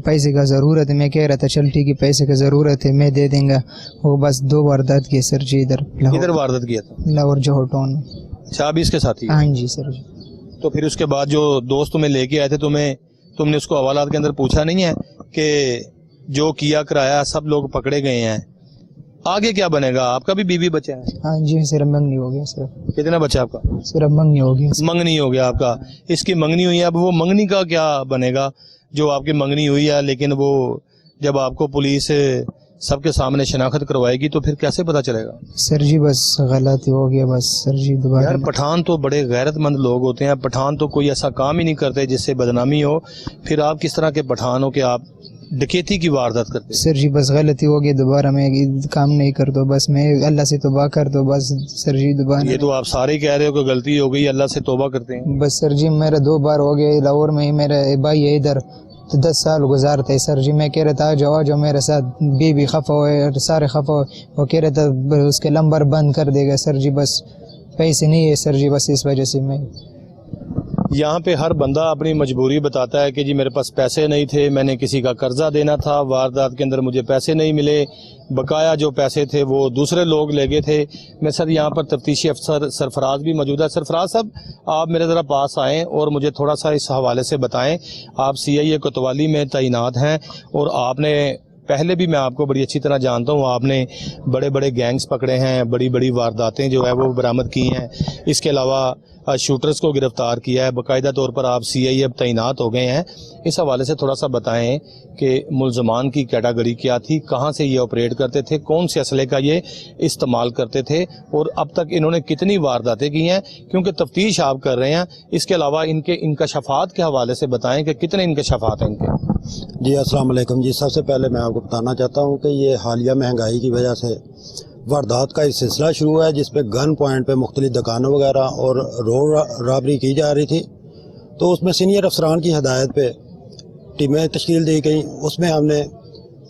पैसे का ज़रूरत है, मैं कह रहा था चल ठीक है पैसे का ज़रूरत है मैं दे देंगे, वो बस 2 वारदात किए सर जी इधर किधर वारदात किया था? लाहौर जौहर टाउन में। अच्छा, आप इसके साथी? हाँ जी सर जी। तो फिर उसके बाद जो दोस्त तुम्हें लेके आए थे, तुमने उसको हवालात के अंदर पूछा नहीं है कि जो किया कराया सब लोग पकड़े गए हैं, आगे क्या बनेगा? आपका भी बीवी बच्चा है? हाँ जी सिर्फ मंगनी हो गया सर। कितना बच्चा आपका? सिर्फ मंगनी हो गया सर। मंगनी हो गया आपका, इसकी मंगनी हुई है। अब वो मंगनी का क्या बनेगा जो आपकी मंगनी हुई है, लेकिन वो जब आपको पुलिस सबके सामने शनाख्त करवाएगी तो फिर कैसे पता चलेगा? सर जी बस गलती हो गया बस सर जी दोबारा। यार पठान तो बड़े गैरतमंद लोग होते हैं, पठान तो कोई ऐसा काम ही नहीं करते जिससे बदनामी हो, फिर आप किस तरह के पठान हो कि आप डकैती की वारदात करते? सर जी बस गलती हो गई, दोबारा मैं काम नहीं कर दो, बस मैं अल्लाह से तौबा कर दो बस सर जी दोबारा। ये तो आप सारे कह रहे हो कि गलती हो गई, अल्लाह से तौबा करते हैं। बस सर जी मेरा 2 बार हो गया लाहौर में ही, मेरा भाई है इधर तो 10 साल गुजारते हैं सर जी, मैं कह रहा था आ जाओ मेरे साथ, बीवी खफा हो सारे खफा हो, वो कह रहा था उसके नंबर बंद कर देगा सर जी, बस पैसे नहीं है सर जी, बस इस वजह से मैं। यहाँ पे हर बंदा अपनी मजबूरी बताता है कि जी मेरे पास पैसे नहीं थे, मैंने किसी का कर्जा देना था, वारदात के अंदर मुझे पैसे नहीं मिले, बकाया जो पैसे थे वो दूसरे लोग ले गए थे। मैं सर यहाँ पर तफ्तीशी अफसर सरफराज भी मौजूद है। सरफराज साहब आप मेरे ज़रा पास आएँ और मुझे थोड़ा सा इस हवाले से बताएं। आप CIA कोतवाली में तैनात हैं और आपने पहले भी, मैं आपको बड़ी अच्छी तरह जानता हूँ, आपने बड़े बड़े गैंग्स पकड़े हैं, बड़ी बड़ी वारदातें जो है वो बरामद की हैं, इसके अलावा शूटर्स को गिरफ्तार किया है, बाकायदा तौर पर आप CIA अब तैनात हो गए हैं। इस हवाले से थोड़ा सा बताएं कि मुल्ज़मान की कैटेगरी क्या थी, कहाँ से ये ऑपरेट करते थे, कौन से असले का ये इस्तेमाल करते थे और अब तक इन्होंने कितनी वारदातें की हैं, क्योंकि तफ्तीश आप कर रहे हैं। इसके अलावा इनके इंकशाफात के हवाले से बताएं कि कितने इंकशाफात हैं इनके। जी अस्सलाम वालेकुम जी। सबसे पहले मैं आपको बताना चाहता हूँ कि ये हालिया महंगाई की वजह से वारदात का एक सिलसिला शुरू हुआ है, जिस पे गन पॉइंट पे मुख्तलिफ दुकानों वगैरह और रोड रॉबरी की जा रही थी। तो उसमें सीनियर अफसरान की हदायत पे टीमें तश्कील दी गई, उसमें हमने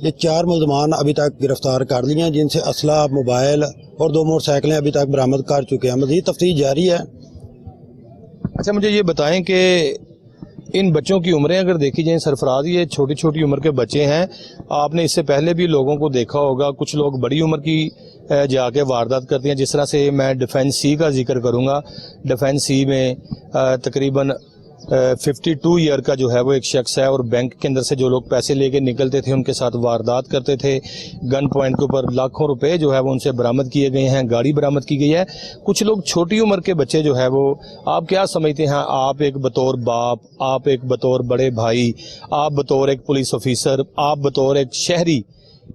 ये 4 मुल्ज़मान अभी तक गिरफ़्तार कर लिए हैं, जिनसे असला, मोबाइल और 2 मोटरसाइकिलें अभी तक बरामद कर चुके हैं। मज़ीद तफ्तीश जारी है। अच्छा, मुझे ये बताएं कि इन बच्चों की उम्रें अगर देखी जाए सरफराज, ये छोटी छोटी उम्र के बच्चे हैं। आपने इससे पहले भी लोगों को देखा होगा, कुछ लोग बड़ी उम्र की जाके वारदात करते हैं। जिस तरह से मैं डिफेंस C का जिक्र करूंगा, डिफेंस C में तकरीबन 52 ईयर का जो है वो एक शख्स है और बैंक के अंदर से जो लोग पैसे लेके निकलते थे उनके साथ वारदात करते थे। गन पॉइंट के ऊपर लाखों रुपए जो है वो उनसे बरामद किए गए हैं, गाड़ी बरामद की गई है। कुछ लोग छोटी उम्र के बच्चे जो है वो, आप क्या समझते हैं, आप एक बतौर बाप, आप एक बतौर बड़े भाई, आप बतौर एक पुलिस ऑफिसर, आप बतौर एक शहरी,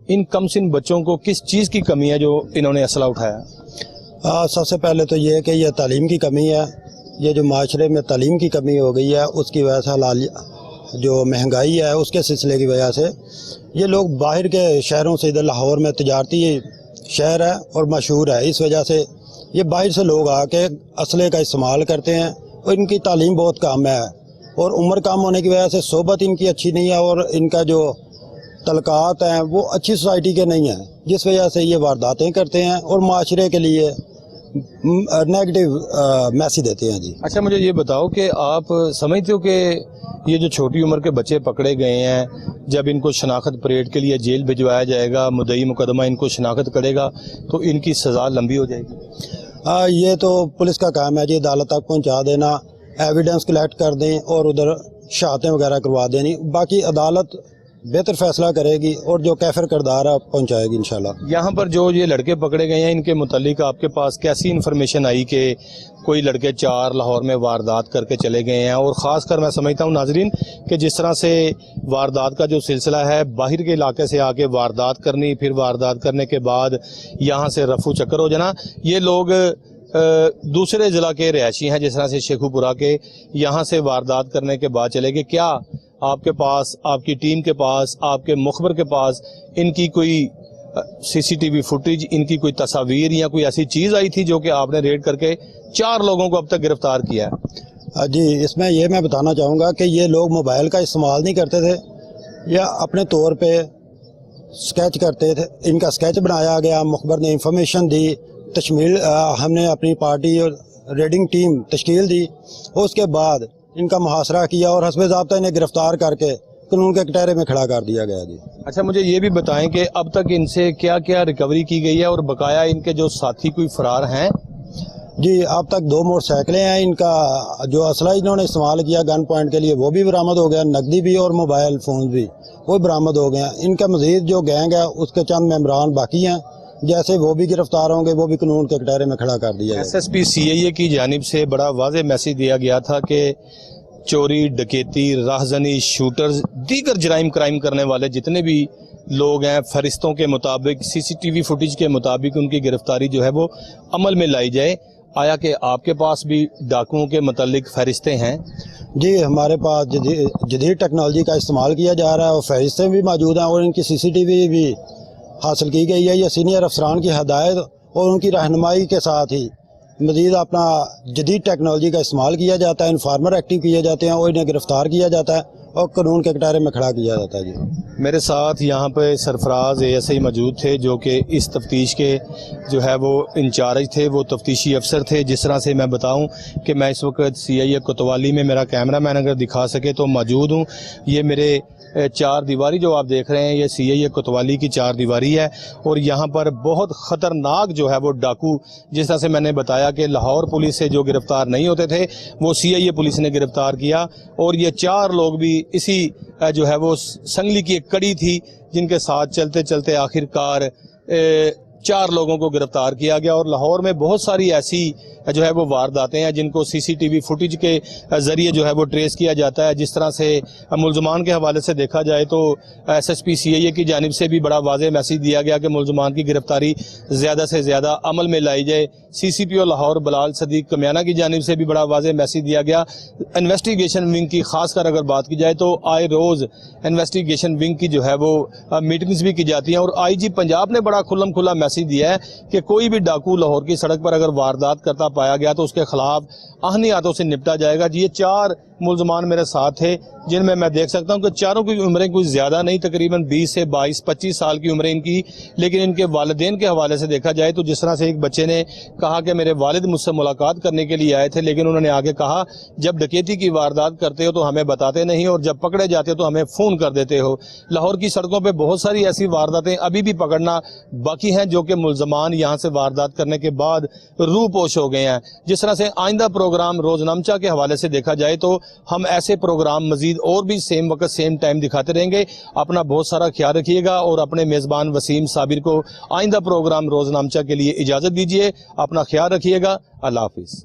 इन कमसिन बच्चों को किस चीज़ की कमी है जो इन्होंने असला उठाया? सबसे पहले तो ये कि यह तालीम की कमी है। ये जो माशरे में तालीम की कमी हो गई है, उसकी वजह से जो महंगाई है उसके सिलसिले की वजह से ये लोग बाहर के शहरों से, इधर लाहौर में तिजारती शहर है और मशहूर है, इस वजह से ये बाहर से लोग आके असले का इस्तेमाल करते हैं और इनकी तालीम बहुत कम है और उम्र कम होने की वजह से सोबत इनकी अच्छी नहीं है और इनका जो तलकात हैं वो अच्छी सोसाइटी के नहीं हैं, जिस वजह से ये वारदातें करते हैं और माशरे के लिए नेगेटिव मैसेज देते हैं जी। अच्छा, मुझे ये बताओ कि आप समझते हो कि ये जो छोटी उम्र के बच्चे पकड़े गए हैं, जब इनको शनाख्त परेड के लिए जेल भिजवाया जाएगा, मुद्दई मुकदमा इनको शनाख्त करेगा तो इनकी सज़ा लंबी हो जाएगी? ये तो पुलिस का काम है जी, अदालत तक पहुंचा देना, एविडेंस कलेक्ट कर दें और उधर शहादतें वगैरह करवा देनी। बाकी अदालत बेहतर फैसला करेगी और जो कैफर करदार है पहुंचाएगी इंशाल्लाह। यहाँ पर जो ये लड़के पकड़े गए हैं, इनके मुतालिक आपके पास कैसी इन्फॉर्मेशन आई कि कोई लड़के 4 लाहौर में वारदात करके चले गए हैं? और ख़ास कर मैं समझता हूँ नाजरीन कि जिस तरह से वारदात का जो सिलसिला है, बाहर के इलाके से आके वारदात करनी, फिर वारदात करने के बाद यहाँ से रफू चक्कर हो जाना, ये लोग दूसरे ज़िला के रहायशी हैं, जिस तरह से शेखुपुरा के, यहाँ से वारदात करने के बाद चले गए। क्या आपके पास, आपकी टीम के पास, आपके मुखबर के पास इनकी कोई CCTV फुटेज, इनकी कोई तस्वीर या कोई ऐसी चीज़ आई थी जो कि आपने रेड करके 4 लोगों को अब तक गिरफ्तार किया है? जी, इसमें ये मैं बताना चाहूँगा कि ये लोग मोबाइल का इस्तेमाल नहीं करते थे या अपने तौर पे स्केच करते थे। इनका स्केच बनाया गया, मुखबर ने इंफॉर्मेशन दी, तशमील हमने अपनी पार्टी और रेडिंग टीम तश्कील दी, उसके बाद इनका मुहासरा किया और हस्ब ज़ाब्ता इन्हें गिरफ्तार करके कानून के कटहरे में खड़ा कर दिया गया जी। अच्छा, मुझे ये भी बताएं कि अब तक इनसे क्या क्या रिकवरी की गई है और बकाया इनके जो साथी कोई फरार हैं? जी, अब तक 2 मोटरसाइकिलें हैं, इनका जो असला इन्होंने इस्तेमाल किया गन पॉइंट के लिए वो भी बरामद हो गया, नकदी भी और मोबाइल फ़ोन भी वो बरामद हो गए हैं। इनका मज़ीद जो गैंग है उसके चंद मेम्बरान बाकी हैं, जैसे वो भी गिरफ्तार होंगे वो भी कानून के कटहरे में खड़ा कर दिया जाएगा। SSP CIA की जानिब से बड़ा वाज़ेह मैसेज दिया गया था कि चोरी, डकैती, राहज़नी, शूटर्स, दीगर जराइम क्राइम करने वाले जितने भी लोग हैं फरिश्तों के मुताबिक, CCTV फुटेज के मुताबिक उनकी गिरफ्तारी जो है वो अमल में लाई जाए। आया कि आपके पास भी डाकुओं के मुतल्लिक फहरिस्तें हैं? जी, हमारे पास जदीद टेक्नोलॉजी का इस्तेमाल किया जा रहा है और फहरिस्तें भी मौजूद हैं और इनकी CCTV भी हासिल की गई है। ये सीनियर अफसरान की हदायत और उनकी रहनुमाई के साथ ही मज़ीद अपना जदीद टेक्नोलॉजी का इस्तेमाल किया जाता है, इन्फार्मर एक्टिव किए जाते हैं और इन्हें गिरफ्तार किया जाता है और कानून के कटहरे में खड़ा किया जाता है जी। मेरे साथ यहाँ पे सरफराज ASI मौजूद थे जो कि इस तफ्तीश के जो है वो इंचार्ज थे, वो तफ्तीशी अफसर थे। जिस तरह से मैं बताऊँ कि मैं इस वक्त CIA कोतवाली में, मेरा कैमरा मैन अगर दिखा सके तो मौजूद हूँ। ये मेरे 4 दीवारी जो आप देख रहे हैं ये CIA कोतवाली की 4 दीवारी है और यहाँ पर बहुत ख़तरनाक जो है वो डाकू, जिस तरह से मैंने बताया कि लाहौर पुलिस से जो गिरफ़्तार नहीं होते थे वो CIA पुलिस ने गिरफ़्तार किया और ये 4 लोग भी इसी जो है वो संगली की एक कड़ी थी जिनके साथ चलते चलते आखिरकार 4 लोगों को गिरफ्तार किया गया। और लाहौर में बहुत सारी ऐसी जो है वो वारदातें हैं जिनको CCTV फुटेज के ज़रिए जो है वो ट्रेस किया जाता है। जिस तरह से मुलजमान के हवाले से देखा जाए तो SSP CIA की जानिब से भी बड़ा वाज़ेह मैसेज दिया गया कि मुलजमान की गिरफ्तारी ज़्यादा से ज़्यादा अमल में लाई जाए। CCPO लाहौर बिलाल सदीक कमियाना की जानिब से भी बड़ा वाज़ेह मैसेज दिया गया। इन्वेस्टिगेशन विंग की ख़ासकर अगर बात की जाए तो आए रोज़ इन्वेस्टिगेशन विंग की जो है वो मीटिंग्स भी की जाती हैं और IG पंजाब ने बड़ा खुल्लम खुला मैसेज दिया है कि कोई भी डाकू लाहौर की सड़क पर अगर वारदात करता पाया गया तो उसके खिलाफ आहनी हाथों से निपटा जाएगा। ये 4 मुलजमान मेरे साथ थे जिनमें मैं देख सकता हूं कि चारों की उम्रें कुछ ज़्यादा नहीं, तकरीबन 20 से 22-25 साल की उम्रें इनकी, लेकिन इनके वालिदैन के हवाले से देखा जाए तो जिस तरह से एक बच्चे ने कहा कि मेरे वालिद मुझसे मुलाकात करने के लिए आए थे, लेकिन उन्होंने आगे कहा जब डकैती की वारदात करते हो तो हमें बताते नहीं और जब पकड़े जाते हो तो हमें फ़ोन कर देते हो। लाहौर की सड़कों पर बहुत सारी ऐसी वारदातें अभी भी पकड़ना बाकी हैं जो कि मुलजमान यहाँ से वारदात करने के बाद रूपोश हो गए हैं। जिस तरह से आइंदा प्रोग्राम रोज़नामचा के हवाले से देखा जाए तो हम ऐसे प्रोग्राम मजीद और भी सेम वक्त सेम टाइम दिखाते रहेंगे। अपना बहुत सारा ख्याल रखिएगा और अपने मेज़बान वसीम साबिर को आइंदा प्रोग्राम रोज़नामचा के लिए इजाज़त दीजिए। अपना ख्याल रखिएगा। अल्लाह हाफिज़।